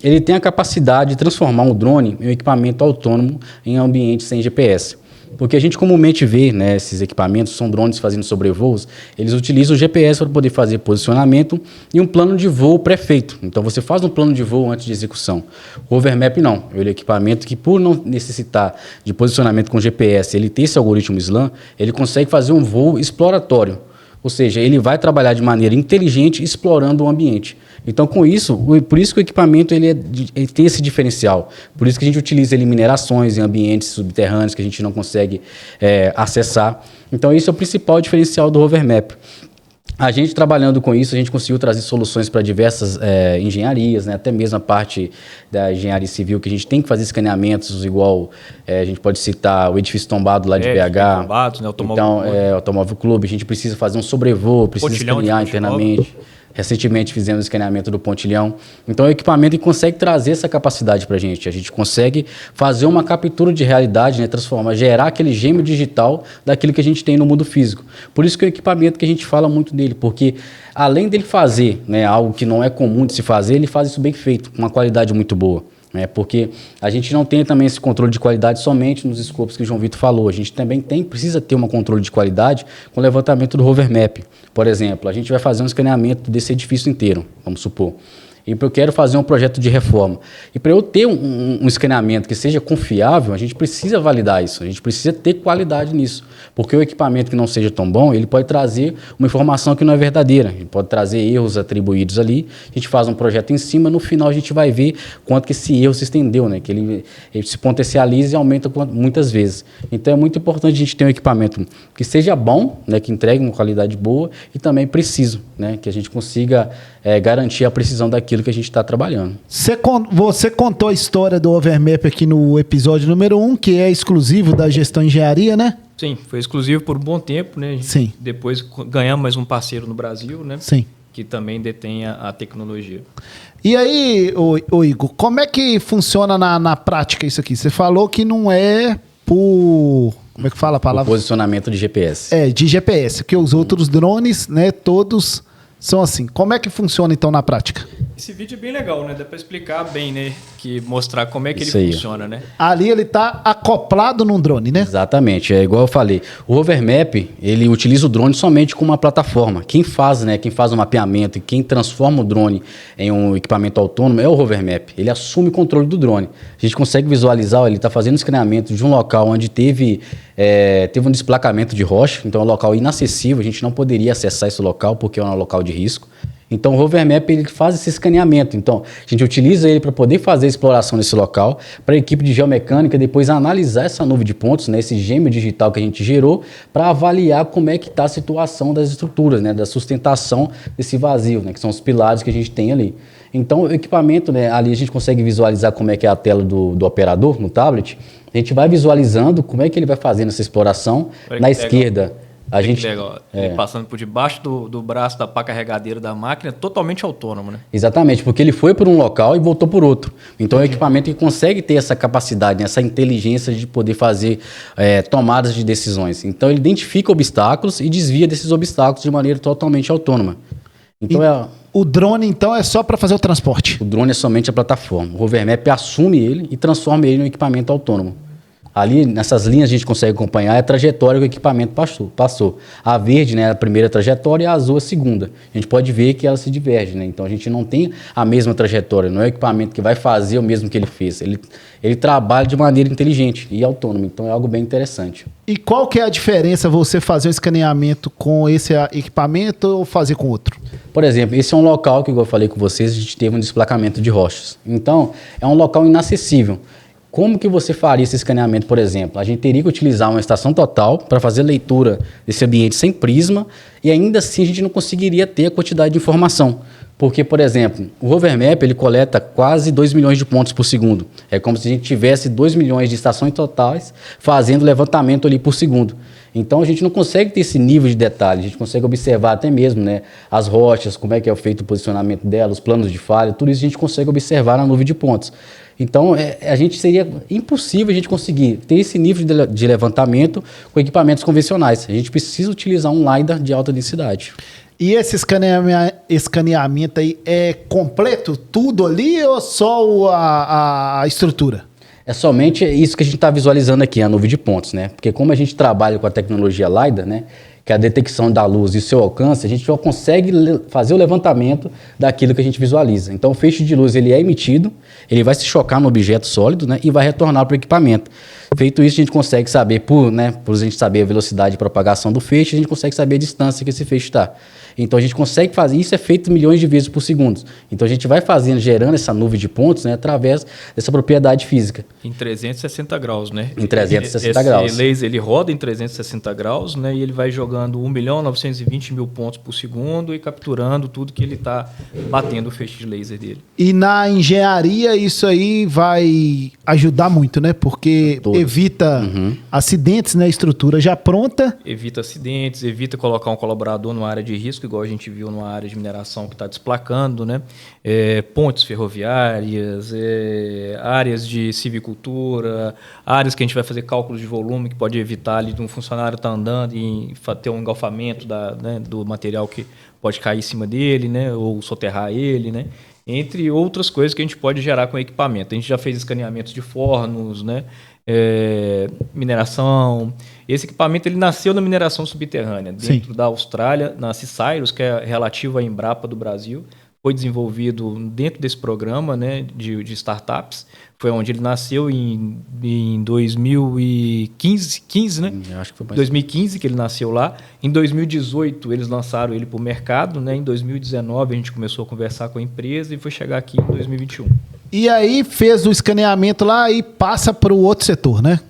Speaker 4: Ele tem a capacidade de transformar um drone em um equipamento autônomo em ambiente sem GPS. Porque a gente comumente vê, né, esses equipamentos, são drones fazendo sobrevoos, eles utilizam o GPS para poder fazer posicionamento e um plano de voo pré-feito. Então você faz um plano de voo antes de execução. O Rover Map não. Ele é um equipamento que, por não necessitar de posicionamento com GPS, ele tem esse algoritmo SLAM, ele consegue fazer um voo exploratório. Ou seja, ele vai trabalhar de maneira inteligente explorando o ambiente. Então, com isso, por isso que o equipamento ele tem esse diferencial. Por isso que a gente utiliza ele em minerações, em ambientes subterrâneos que a gente não consegue acessar. Então, isso é o principal diferencial do Rover Map. A gente trabalhando com isso, a gente conseguiu trazer soluções para diversas engenharias, né? Até mesmo a parte da engenharia civil, que a gente tem que fazer escaneamentos, igual a gente pode citar o edifício tombado lá de BH.
Speaker 2: Tombados, né?
Speaker 4: Então, Automóvel Clube, a gente precisa fazer um sobrevoo, precisa
Speaker 2: Pontilhão de
Speaker 4: escanear
Speaker 2: Ponte
Speaker 4: internamente. Recentemente fizemos o escaneamento do Pontilhão. Então é um equipamento que consegue trazer essa capacidade para a gente. A gente consegue fazer uma captura de realidade, né, gerar aquele gêmeo digital daquilo que a gente tem no mundo físico. Por isso que é um equipamento que a gente fala muito dele, porque além dele fazer, né, algo que não é comum de se fazer, ele faz isso bem feito, com uma qualidade muito boa. Porque a gente não tem também esse controle de qualidade somente nos escopos que o João Vitor falou. A gente também precisa ter um controle de qualidade com o levantamento do Rover Map. Por exemplo, a gente vai fazer um escaneamento desse edifício inteiro, vamos supor. E eu quero fazer um projeto de reforma. E para eu ter um escaneamento que seja confiável, a gente precisa validar isso, a gente precisa ter qualidade nisso. Porque o equipamento que não seja tão bom, ele pode trazer uma informação que não é verdadeira, ele pode trazer erros atribuídos ali, a gente faz um projeto em cima, no final a gente vai ver quanto que esse erro se estendeu, né? Que ele se potencializa e aumenta muitas vezes. Então é muito importante a gente ter um equipamento que seja bom, né? Que entregue uma qualidade boa e também preciso, né? Que a gente consiga garantir a precisão daquilo que a gente está trabalhando.
Speaker 1: Você contou a história do Overmap aqui no episódio número 1, que é exclusivo da Gestão Engenharia, né?
Speaker 2: Sim, foi exclusivo por um bom tempo, né?
Speaker 1: Sim.
Speaker 2: Depois ganhamos mais um parceiro no Brasil, né?
Speaker 1: Sim.
Speaker 2: Que também detém a tecnologia.
Speaker 1: E aí, ô Igor, como é que funciona na prática isso aqui? Você falou que não é por... Como é que fala a palavra?
Speaker 4: O posicionamento de GPS.
Speaker 1: De GPS, porque os outros drones, né, todos são assim. Como é que funciona então na prática?
Speaker 2: Esse vídeo é bem legal, né? Dá para explicar bem, né? Que mostrar como é que
Speaker 4: Isso
Speaker 2: ele
Speaker 4: aí.
Speaker 2: funciona, né?
Speaker 1: Ali ele tá acoplado num drone, né?
Speaker 4: Exatamente, é igual eu falei. O Overmap, ele utiliza o drone somente como uma plataforma. Quem faz o mapeamento e quem transforma o drone em um equipamento autônomo é o Overmap. Ele assume o controle do drone. A gente consegue visualizar, ele está fazendo escaneamento de um local onde teve um desplacamento de rocha, então é um local inacessível, a gente não poderia acessar esse local porque é um local de risco. Então o Rover Map ele faz esse escaneamento. Então a gente utiliza ele para poder fazer a exploração desse local, para a equipe de geomecânica depois analisar essa nuvem de pontos, né, esse gêmeo digital que a gente gerou, para avaliar como é que está a situação das estruturas, né, da sustentação desse vazio, né, que são os pilares que a gente tem ali. Então o equipamento, né, ali a gente consegue visualizar como é que é a tela do operador no tablet. A gente vai visualizando como é que ele vai fazendo essa exploração. Na esquerda. A gente
Speaker 2: ele passando por debaixo do braço da pá carregadeira da máquina, totalmente autônomo, né?
Speaker 4: Exatamente, porque ele foi por um local e voltou por outro. Então é um equipamento que consegue ter essa capacidade, essa inteligência de poder fazer tomadas de decisões. Então ele identifica obstáculos e desvia desses obstáculos de maneira totalmente autônoma. Então
Speaker 1: o drone, então, é só para fazer o transporte?
Speaker 4: O drone é somente a plataforma. O Rover Map assume ele e transforma ele em um equipamento autônomo. Ali, nessas linhas, a gente consegue acompanhar a trajetória que o equipamento passou. A verde, né, a primeira trajetória, e a azul, a segunda. A gente pode ver que ela se diverge, né? Então, a gente não tem a mesma trajetória. Não é o equipamento que vai fazer o mesmo que ele fez. Ele trabalha de maneira inteligente e autônoma. Então, é algo bem interessante.
Speaker 1: E qual que é a diferença você fazer um escaneamento com esse equipamento ou fazer com outro?
Speaker 4: Por exemplo, esse é um local que, igual eu falei com vocês, a gente teve um desplacamento de rochas. Então, é um local inacessível. Como que você faria esse escaneamento, por exemplo? A gente teria que utilizar uma estação total para fazer leitura desse ambiente sem prisma e ainda assim a gente não conseguiria ter a quantidade de informação. Porque, por exemplo, o Rover Map ele coleta quase 2 milhões de pontos por segundo. É como se a gente tivesse 2 milhões de estações totais fazendo levantamento ali por segundo. Então a gente não consegue ter esse nível de detalhe, a gente consegue observar até mesmo, né, as rochas, como é que é feito o posicionamento delas, os planos de falha, tudo isso a gente consegue observar na nuvem de pontos. Então, seria impossível a gente conseguir ter esse nível de levantamento com equipamentos convencionais. A gente precisa utilizar um LiDAR de alta densidade.
Speaker 1: E esse escaneamento aí é completo, tudo ali, ou só a estrutura?
Speaker 4: É somente isso que a gente está visualizando aqui, a nuvem de pontos, né? Porque como a gente trabalha com a tecnologia LiDAR, né, que é a detecção da luz e o seu alcance, a gente só consegue fazer o levantamento daquilo que a gente visualiza. Então o feixe de luz ele é emitido, ele vai se chocar no objeto sólido, né, e vai retornar para o equipamento. Feito isso, a gente consegue saber, por a gente saber a velocidade de propagação do feixe, a gente consegue saber a distância que esse feixe está. Então a gente consegue fazer, isso é feito milhões de vezes por segundo. Então a gente vai gerando essa nuvem de pontos, né, através dessa propriedade física.
Speaker 2: Em 360 graus, né?
Speaker 4: Em 360 graus.
Speaker 2: Esse laser ele roda em 360 graus, né, e ele vai jogando 1.920.000 pontos por segundo e capturando tudo que ele está batendo o feixe de laser dele.
Speaker 1: E na engenharia isso aí vai ajudar muito, né? Porque evita acidentes, né? Estrutura já pronta.
Speaker 2: Evita acidentes, evita colocar um colaborador numa área de risco. busca, igual a gente viu numa área de mineração que está desplacando, né? Pontes ferroviárias, áreas de silvicultura, áreas que a gente vai fazer cálculos de volume, que pode evitar ali de um funcionário estar andando e ter um engolfamento né, do material que pode cair em cima dele, né? Ou soterrar ele, né? Entre outras coisas que a gente pode gerar com o equipamento. A gente já fez escaneamentos de fornos, né? Mineração. Esse equipamento ele nasceu na mineração subterrânea, dentro da Austrália, na Cyrus, que é relativa à Embrapa do Brasil. Foi desenvolvido dentro desse programa, né, de startups. Foi onde ele nasceu em 2015, né?
Speaker 4: Eu acho que foi
Speaker 2: 2015 que ele nasceu lá. Em 2018 eles lançaram ele para o mercado, né? Em 2019 a gente começou a conversar com a empresa e foi chegar aqui em 2021.
Speaker 1: E aí fez o escaneamento lá e passa para o outro setor, né?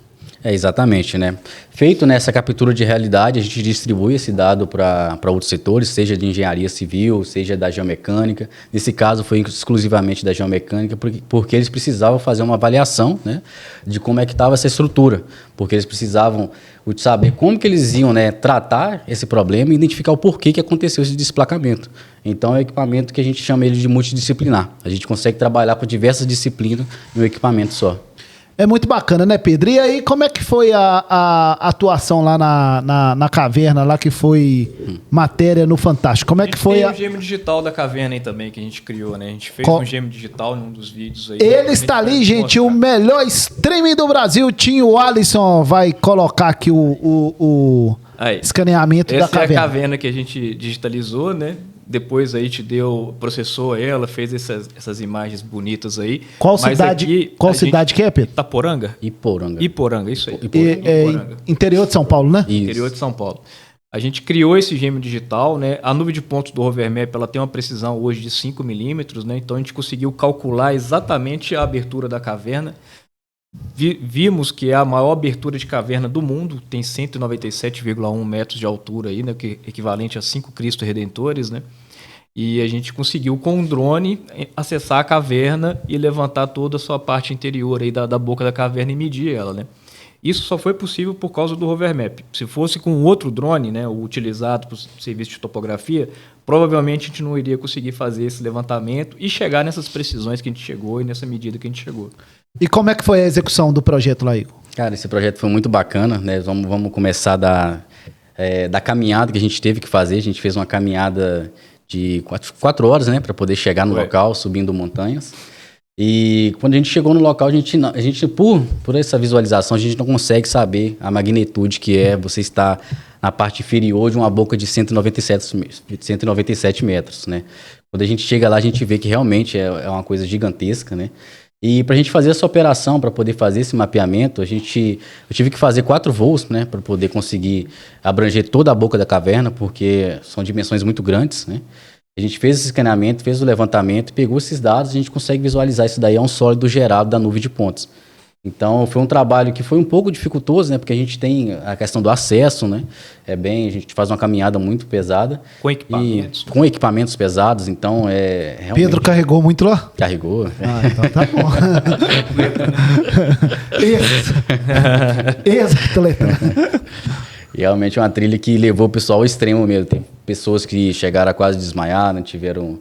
Speaker 4: Exatamente, né? Feito nessa captura de realidade, a gente distribui esse dado para outros setores, seja de engenharia civil, seja da geomecânica. Nesse caso, foi exclusivamente da geomecânica, porque eles precisavam fazer uma avaliação, né, de como é que estava essa estrutura, porque eles precisavam saber como que eles iam, né, tratar esse problema e identificar o porquê que aconteceu esse desplacamento. Então, é um equipamento que a gente chama ele de multidisciplinar. A gente consegue trabalhar com diversas disciplinas em um equipamento só.
Speaker 1: É muito bacana, né, Pedro? E aí, como é que foi a atuação lá na caverna, lá que foi matéria no Fantástico? Como é que foi
Speaker 2: tem o gêmeo digital da caverna aí também, que a gente criou, né? A gente fez um gêmeo digital num dos vídeos aí.
Speaker 1: Ele está ali, gente, o melhor streaming do Brasil. Tinha o Alisson, vai colocar aqui o escaneamento da caverna.
Speaker 2: Essa é a caverna que a gente digitalizou, né? Depois aí processou ela, fez essas imagens bonitas aí.
Speaker 1: Qual cidade que é, Pedro?
Speaker 2: Itaporanga? Iporanga, isso aí.
Speaker 1: Iporanga. Interior de São Paulo, né?
Speaker 4: Isso.
Speaker 2: Interior de São Paulo. A gente criou esse gêmeo digital, né? A nuvem de pontos do RoverMap, ela tem uma precisão hoje de 5 milímetros, né? Então a gente conseguiu calcular exatamente a abertura da caverna. Vimos que é a maior abertura de caverna do mundo, tem 197,1 metros de altura aí, né, que é equivalente a 5 Cristo Redentores, né? E a gente conseguiu com um drone acessar a caverna e levantar toda a sua parte interior aí da boca da caverna e medir ela, né? Isso só foi possível por causa do RoverMap. Se fosse com outro drone, né, utilizado para o serviço de topografia, provavelmente a gente não iria conseguir fazer esse levantamento e chegar nessas precisões que a gente chegou e nessa medida que a gente chegou.
Speaker 1: E como é que foi a execução do projeto lá, Igor?
Speaker 4: Cara, esse projeto foi muito bacana, né? Vamos começar da caminhada que a gente teve que fazer. A gente fez uma caminhada de 4 horas, né, para poder chegar no local, subindo montanhas. E quando a gente chegou no local, a gente por essa visualização, a gente não consegue saber a magnitude que é você estar na parte inferior de uma boca de 197 metros, né? Quando a gente chega lá, a gente vê que realmente é uma coisa gigantesca, né? E para a gente fazer essa operação, para poder fazer esse mapeamento, eu tive que fazer 4 voos, né, para poder conseguir abranger toda a boca da caverna, porque são dimensões muito grandes, né? A gente fez esse escaneamento, fez o levantamento, pegou esses dados, a gente consegue visualizar isso daí, é um sólido gerado da nuvem de pontos. Então, foi um trabalho que foi um pouco dificultoso, né? Porque a gente tem a questão do acesso, né? A gente faz uma caminhada muito pesada.
Speaker 2: Com equipamentos.
Speaker 4: Com equipamentos pesados, então realmente...
Speaker 1: Pedro carregou muito lá?
Speaker 4: Carregou.
Speaker 1: Então tá bom. Ex-atleta.
Speaker 4: E realmente é uma trilha que levou o pessoal ao extremo mesmo. Tem pessoas que chegaram a quase desmaiar, né? Tiveram...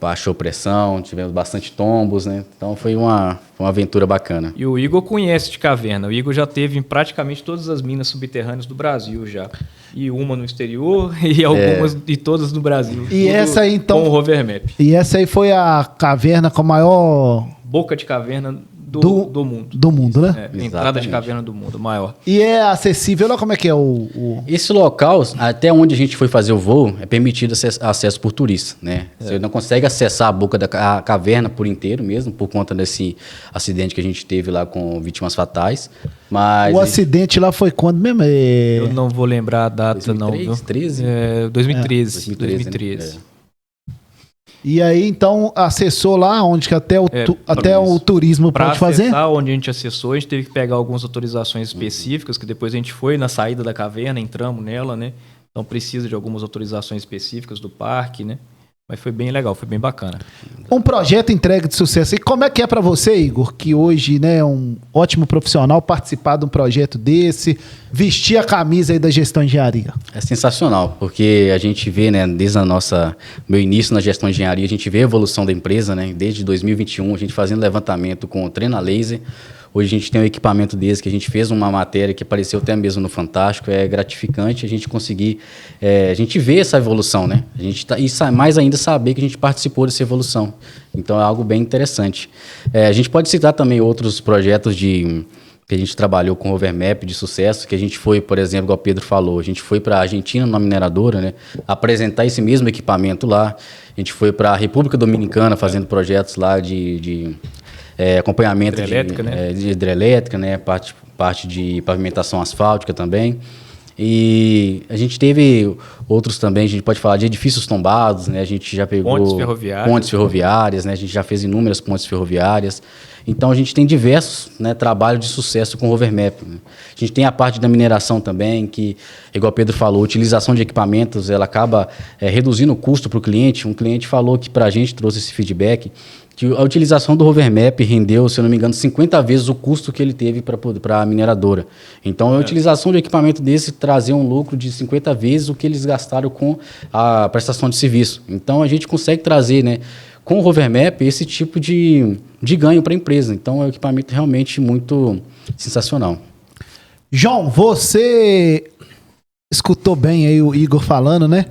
Speaker 4: baixou pressão, tivemos bastante tombos, né? Então foi uma aventura bacana.
Speaker 2: E o Igor conhece de caverna. O Igor já teve em praticamente todas as minas subterrâneas do Brasil já. E uma no exterior e algumas e todas no Brasil.
Speaker 1: E essa aí então...
Speaker 2: Com o RoverMap.
Speaker 1: E essa aí foi a caverna com a maior...
Speaker 2: Boca de caverna do mundo.
Speaker 1: Do mundo, né?
Speaker 2: Entrada de caverna do mundo, maior.
Speaker 1: E é acessível, como é que é
Speaker 4: Esse local, até onde a gente foi fazer o voo, é permitido acesso por turista, né? Você não consegue acessar a boca da caverna por inteiro mesmo, por conta desse acidente que a gente teve lá com vítimas fatais. Mas
Speaker 1: o acidente lá foi quando mesmo?
Speaker 2: Eu não vou lembrar a data,
Speaker 4: 2013?
Speaker 2: não. 2013. 2013.
Speaker 4: Né?
Speaker 1: E aí, então, acessou lá onde que até o turismo pode fazer?
Speaker 2: Para acessar onde a gente acessou, a gente teve que pegar algumas autorizações específicas, que depois a gente foi na saída da caverna, entramos nela, né? Então precisa de algumas autorizações específicas do parque, né? Mas foi bem legal, foi bem bacana.
Speaker 1: Um projeto entregue de sucesso. E como é que é para você, Igor, que hoje, né, é um ótimo profissional, participar de um projeto desse, vestir a camisa aí da gestão de engenharia?
Speaker 4: É sensacional, porque a gente vê, né, desde meu início na gestão de engenharia, a gente vê a evolução da empresa, né, desde 2021, a gente fazendo levantamento com o treino a laser. Hoje a gente tem um equipamento desse, que a gente fez uma matéria que apareceu até mesmo no Fantástico. É gratificante a gente conseguir... a gente vê essa evolução, né? E mais ainda saber que a gente participou dessa evolução. Então é algo bem interessante. A gente pode citar também outros projetos que a gente trabalhou com o Overmap de sucesso, que a gente foi, por exemplo, igual o Pedro falou, a gente foi para a Argentina, numa mineradora, né, apresentar esse mesmo equipamento lá. A gente foi para a República Dominicana fazendo projetos lá de acompanhamento de hidrelétrica, né, parte de pavimentação asfáltica também. E a gente teve outros também, a gente pode falar de edifícios tombados, né, a gente já pegou pontes ferroviárias, né, a gente já fez inúmeras pontes ferroviárias. Então a gente tem diversos, né, trabalhos de sucesso com o Overmap, né. A gente tem a parte da mineração também, que, igual o Pedro falou, a utilização de equipamentos, ela acaba reduzindo o custo para o cliente. Um cliente falou que para a gente trouxe esse feedback, que a utilização do Overmap rendeu, se eu não me engano, 50 vezes o custo que ele teve para a mineradora. Então, a utilização de equipamento desse trazia um lucro de 50 vezes o que eles gastaram com a prestação de serviço. Então, a gente consegue trazer, né, com o Overmap esse tipo de ganho para a empresa. Então, é um equipamento realmente muito sensacional.
Speaker 1: João, você escutou bem aí o Igor falando, né?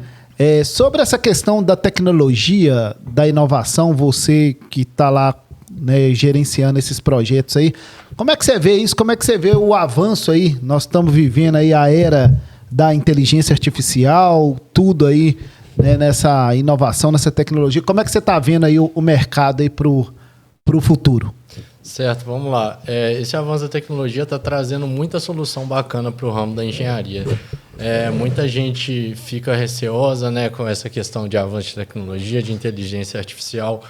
Speaker 1: Sobre essa questão da tecnologia, da inovação, você que está lá, né, gerenciando esses projetos aí, como é que você vê isso? Como é que você vê o avanço aí? Nós estamos vivendo aí a era da inteligência artificial, tudo aí, né, nessa inovação, nessa tecnologia. Como é que você está vendo aí o mercado aí pro futuro?
Speaker 3: Certo, vamos lá. Esse avanço da tecnologia está trazendo muita solução bacana para o ramo da engenharia. Muita gente fica receosa, né, com essa questão de avanço de tecnologia, de inteligência artificial,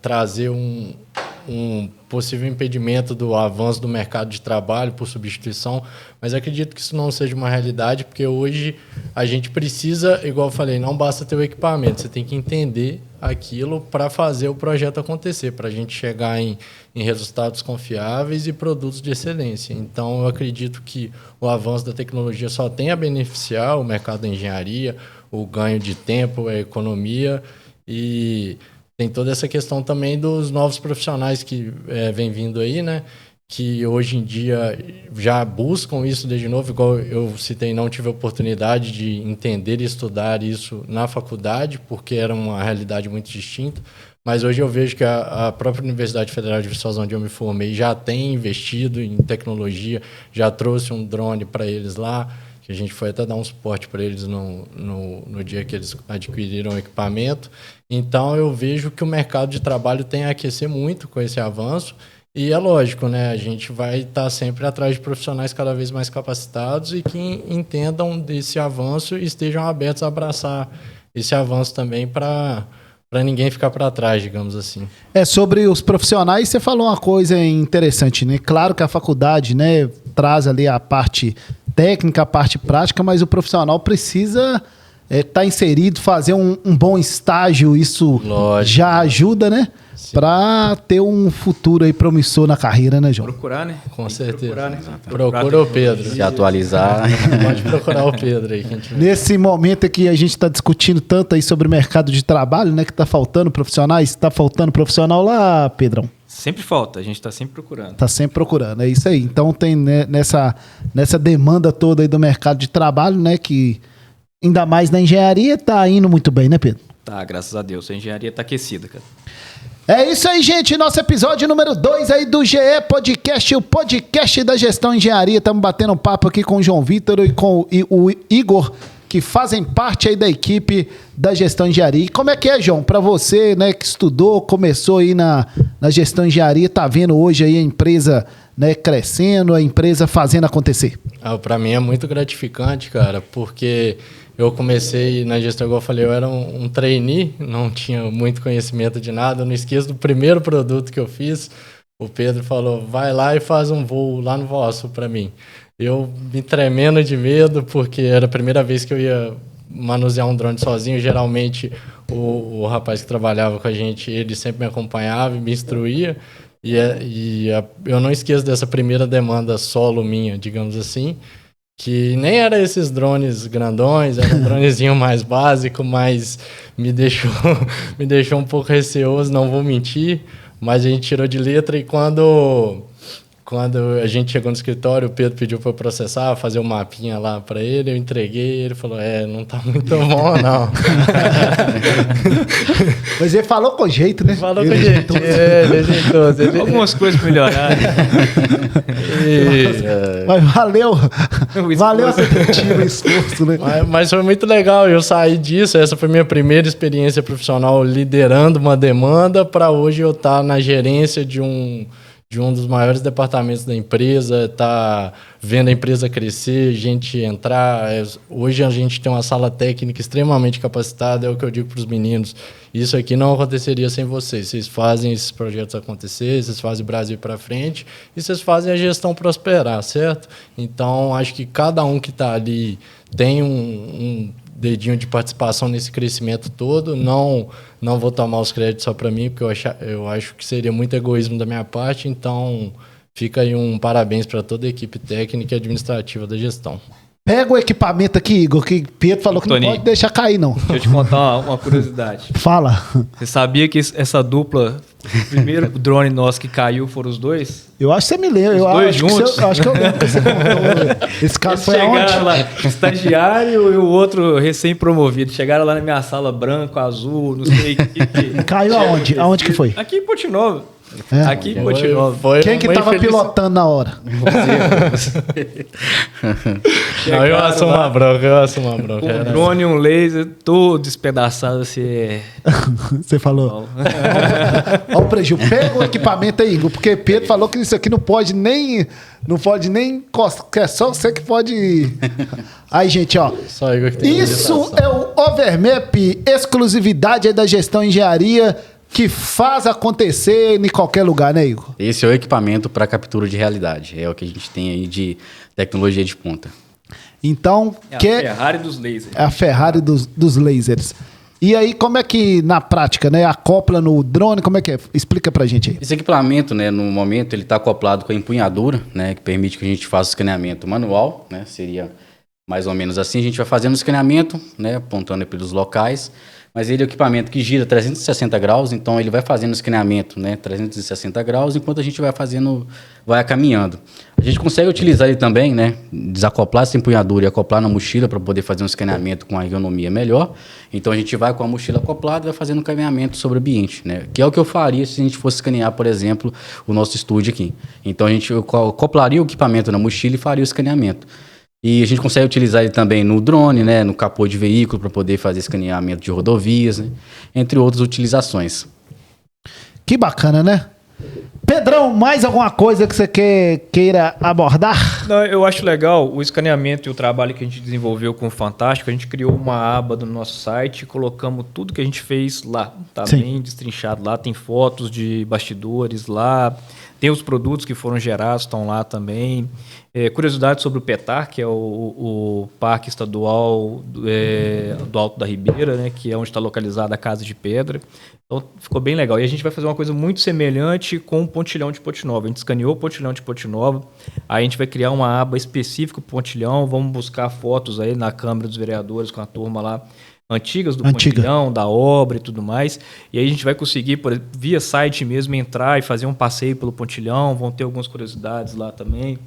Speaker 3: trazer um possível impedimento do avanço do mercado de trabalho por substituição, mas acredito que isso não seja uma realidade, porque hoje a gente precisa, igual eu falei, não basta ter o equipamento, você tem que entender aquilo para fazer o projeto acontecer, para a gente chegar em resultados confiáveis e produtos de excelência. Então, eu acredito que o avanço da tecnologia só tem a beneficiar o mercado da engenharia, o ganho de tempo, a economia, e tem toda essa questão também dos novos profissionais que vem vindo aí, né? Que hoje em dia já buscam isso desde novo, igual eu citei, não tive a oportunidade de entender e estudar isso na faculdade, porque era uma realidade muito distinta, mas hoje eu vejo que a própria Universidade Federal de Viçosa, onde eu me formei, já tem investido em tecnologia, já trouxe um drone para eles lá, que a gente foi até dar um suporte para eles no dia que eles adquiriram o equipamento. Então, eu vejo que o mercado de trabalho tem a aquecer muito com esse avanço. E é lógico, né? A gente vai estar sempre atrás de profissionais cada vez mais capacitados e que entendam desse avanço e estejam abertos a abraçar esse avanço também para ninguém ficar para trás, digamos assim.
Speaker 1: Sobre os profissionais, você falou uma coisa interessante, né? Claro que a faculdade, né, traz ali a parte técnica, a parte prática, mas o profissional precisa estar inserido, fazer um bom estágio, isso lógico, já ajuda, né? Para ter um futuro aí promissor na carreira, né, João?
Speaker 2: Procurar, né?
Speaker 3: Com certeza.
Speaker 2: Procurar, né?
Speaker 3: Procura o Pedro.
Speaker 4: Se atualizar.
Speaker 3: Pode procurar o Pedro aí.
Speaker 1: Nesse momento aqui, a gente está discutindo tanto aí sobre o mercado de trabalho, né? Que está faltando profissionais. Está faltando profissional lá, Pedrão?
Speaker 2: Sempre falta, a gente está sempre procurando.
Speaker 1: Está sempre procurando, é isso aí. Então tem, né, nessa demanda toda aí do mercado de trabalho, né? Que ainda mais na engenharia está indo muito bem, né, Pedro?
Speaker 2: Tá, graças a Deus. A engenharia está aquecida, cara.
Speaker 1: É isso aí, gente. Nosso episódio número 2 aí do GE Podcast, o podcast da gestão engenharia. Estamos batendo um papo aqui com o João Vitor e com o Igor, que fazem parte aí da equipe da gestão engenharia. E como é que é, João? Para você, né, que estudou, começou aí na gestão engenharia, tá vendo hoje aí a empresa, né, crescendo, a empresa fazendo acontecer?
Speaker 3: Para mim é muito gratificante, cara, porque eu comecei na gestão, igual eu falei, eu era um trainee, não tinha muito conhecimento de nada. Eu não esqueço do primeiro produto que eu fiz. O Pedro falou, vai lá e faz um voo lá no Vosso para mim. Eu me tremendo de medo, porque era a primeira vez que eu ia manusear um drone sozinho. Geralmente, o rapaz que trabalhava com a gente, ele sempre me acompanhava e me instruía. Eu não esqueço dessa primeira demanda solo minha, digamos assim, que nem era esses drones grandões, era um dronezinho mais básico, mas me deixou um pouco receoso, não vou mentir, mas a gente tirou de letra. E quando a gente chegou no escritório, o Pedro pediu para eu processar, fazer um mapinha lá para ele, eu entreguei, ele falou, não tá muito bom, não.
Speaker 1: Mas ele falou com jeito, né?
Speaker 3: Falou com jeito. Ele ajeitou.
Speaker 2: Algumas coisas melhoraram.
Speaker 1: Mas valeu a tentativa, o esforço, né?
Speaker 3: Mas foi muito legal, eu saí disso, essa foi minha primeira experiência profissional liderando uma demanda, para hoje eu estar na gerência de um dos maiores departamentos da empresa, tá vendo a empresa crescer, gente entrar. Hoje a gente tem uma sala técnica extremamente capacitada, é o que eu digo para os meninos. Isso aqui não aconteceria sem vocês. Vocês fazem esses projetos acontecer, vocês fazem o Brasil para frente e vocês fazem a gestão prosperar, certo? Então, acho que cada um que está ali tem um dedinho de participação nesse crescimento todo. Não vou tomar os créditos só para mim, porque eu acho que seria muito egoísmo da minha parte. Então, fica aí um parabéns para toda a equipe técnica e administrativa da gestão.
Speaker 1: Pega o equipamento aqui, Igor, que Pedro falou que
Speaker 2: Toninho,
Speaker 1: não pode deixar cair, não.
Speaker 2: Deixa eu te contar uma curiosidade.
Speaker 1: Fala.
Speaker 2: Você sabia que essa dupla, o primeiro drone nosso que caiu foram os dois?
Speaker 1: Eu acho que você me lembra.
Speaker 2: Dois juntos?
Speaker 1: Acho que eu lembro que você contou. Esse caso foi aonde?
Speaker 2: Lá, estagiário e o outro recém-promovido. Chegaram lá na minha sala, branco, azul, não sei o que.
Speaker 1: Caiu aonde? Aonde que foi?
Speaker 2: Aqui em Ponte Nova.
Speaker 1: É.
Speaker 2: Aqui em Ponte Nova.
Speaker 1: Quem que tava pilotando na hora?
Speaker 3: Não, eu assumo uma bronca.
Speaker 2: Um drone e um laser, todo despedaçado assim.
Speaker 1: Você falou. Olha o prejuízo. Pega o equipamento aí, Igor, porque Pedro falou que isso aqui não pode nem encostar, que é só você que pode. Aí, gente, ó.
Speaker 3: Só Igor que tem
Speaker 1: isso é o Overmap, exclusividade aí da gestão engenharia, que faz acontecer em qualquer lugar, né, Igor?
Speaker 4: Esse é o equipamento para captura de realidade. É o que a gente tem aí de tecnologia de ponta.
Speaker 1: Então,
Speaker 2: É a Ferrari dos lasers.
Speaker 1: É a Ferrari dos lasers. E aí, como é que, na prática, né, acopla no drone, como é que é? Explica pra gente aí.
Speaker 4: Esse equipamento, né, no momento, ele está acoplado com a empunhadura, né, que permite que a gente faça o escaneamento manual, né, seria mais ou menos assim. A gente vai fazendo o escaneamento, né, apontando pelos locais, mas ele é um equipamento que gira 360 graus, então ele vai fazendo o escaneamento, né, 360 graus, enquanto a gente vai caminhando. A gente consegue utilizar ele também, né, desacoplar essa empunhadura e acoplar na mochila para poder fazer um escaneamento com a ergonomia melhor. Então a gente vai com a mochila acoplada e vai fazendo um caminhamento sobre o ambiente, né, que é o que eu faria se a gente fosse escanear, por exemplo, o nosso estúdio aqui. Então a gente acoplaria o equipamento na mochila e faria o escaneamento. E a gente consegue utilizar ele também no drone, né, no capô de veículo, para poder fazer escaneamento de rodovias, né, entre outras utilizações.
Speaker 1: Que bacana, né? Pedrão, mais alguma coisa que você queira abordar?
Speaker 2: Não, eu acho legal o escaneamento e o trabalho que a gente desenvolveu com o Fantástico. A gente criou uma aba no nosso site, colocamos tudo que a gente fez lá. Tá bem destrinchado lá, tem fotos de bastidores lá, tem os produtos que foram gerados, estão lá também. Curiosidade sobre o PETAR, que é o Parque Estadual do Alto da Ribeira, né, que é onde está localizada a Casa de Pedra. Então ficou bem legal. E a gente vai fazer uma coisa muito semelhante com o Pontilhão de Ponte Nova. A gente escaneou o Pontilhão de Ponte Nova, aí a gente vai criar uma aba específica para o Pontilhão, vamos buscar fotos aí na Câmara dos Vereadores com a turma lá, antigas do Pontilhão, da obra e tudo mais. E aí a gente vai conseguir, por exemplo, via site mesmo, entrar e fazer um passeio pelo Pontilhão, vão ter algumas curiosidades lá também.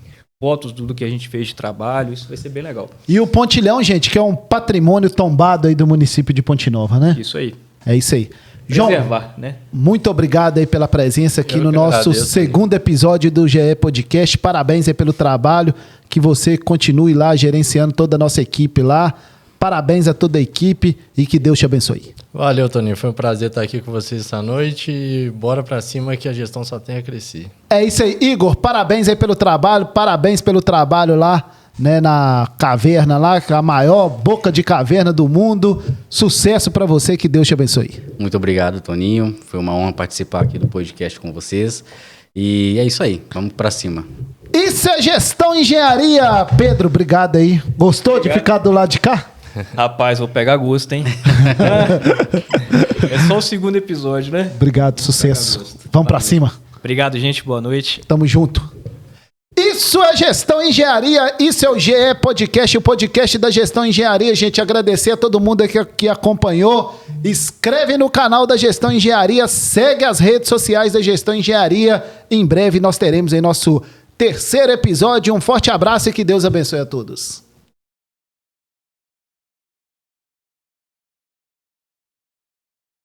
Speaker 2: Fotos do que a gente fez de trabalho, isso vai ser bem legal.
Speaker 1: E o Pontilhão, gente, que é um patrimônio tombado aí do município de Ponte Nova, né?
Speaker 2: Isso aí.
Speaker 1: É isso aí. João,
Speaker 2: né?
Speaker 1: Muito obrigado aí pela presença aqui no nosso segundo episódio do GE Podcast. Parabéns aí pelo trabalho, que você continue lá gerenciando toda a nossa equipe lá. Parabéns a toda a equipe e que Deus te abençoe.
Speaker 3: Valeu, Toninho. Foi um prazer estar aqui com vocês essa noite e bora pra cima que a gestão só tem a crescer.
Speaker 1: É isso aí. Igor, parabéns aí pelo trabalho lá, né, na caverna lá, a maior boca de caverna do mundo. Sucesso pra você, que Deus te abençoe.
Speaker 4: Muito obrigado, Toninho. Foi uma honra participar aqui do podcast com vocês. E é isso aí. Vamos pra cima.
Speaker 1: Isso é Gestão Engenharia. Pedro, obrigado aí. Gostou de ficar do lado de cá?
Speaker 2: Rapaz, vou pegar gosto, hein? É só o segundo episódio, né?
Speaker 1: Obrigado, sucesso. Vamos pra cima.
Speaker 2: Obrigado, gente. Boa noite.
Speaker 1: Tamo junto. Isso é Gestão em Engenharia, isso é o GE Podcast, o podcast da Gestão em Engenharia. Gente, agradecer a todo mundo que acompanhou. Inscreve no canal da Gestão em Engenharia, segue as redes sociais da Gestão em Engenharia. Em breve nós teremos em nosso terceiro episódio. Um forte abraço e que Deus abençoe a todos.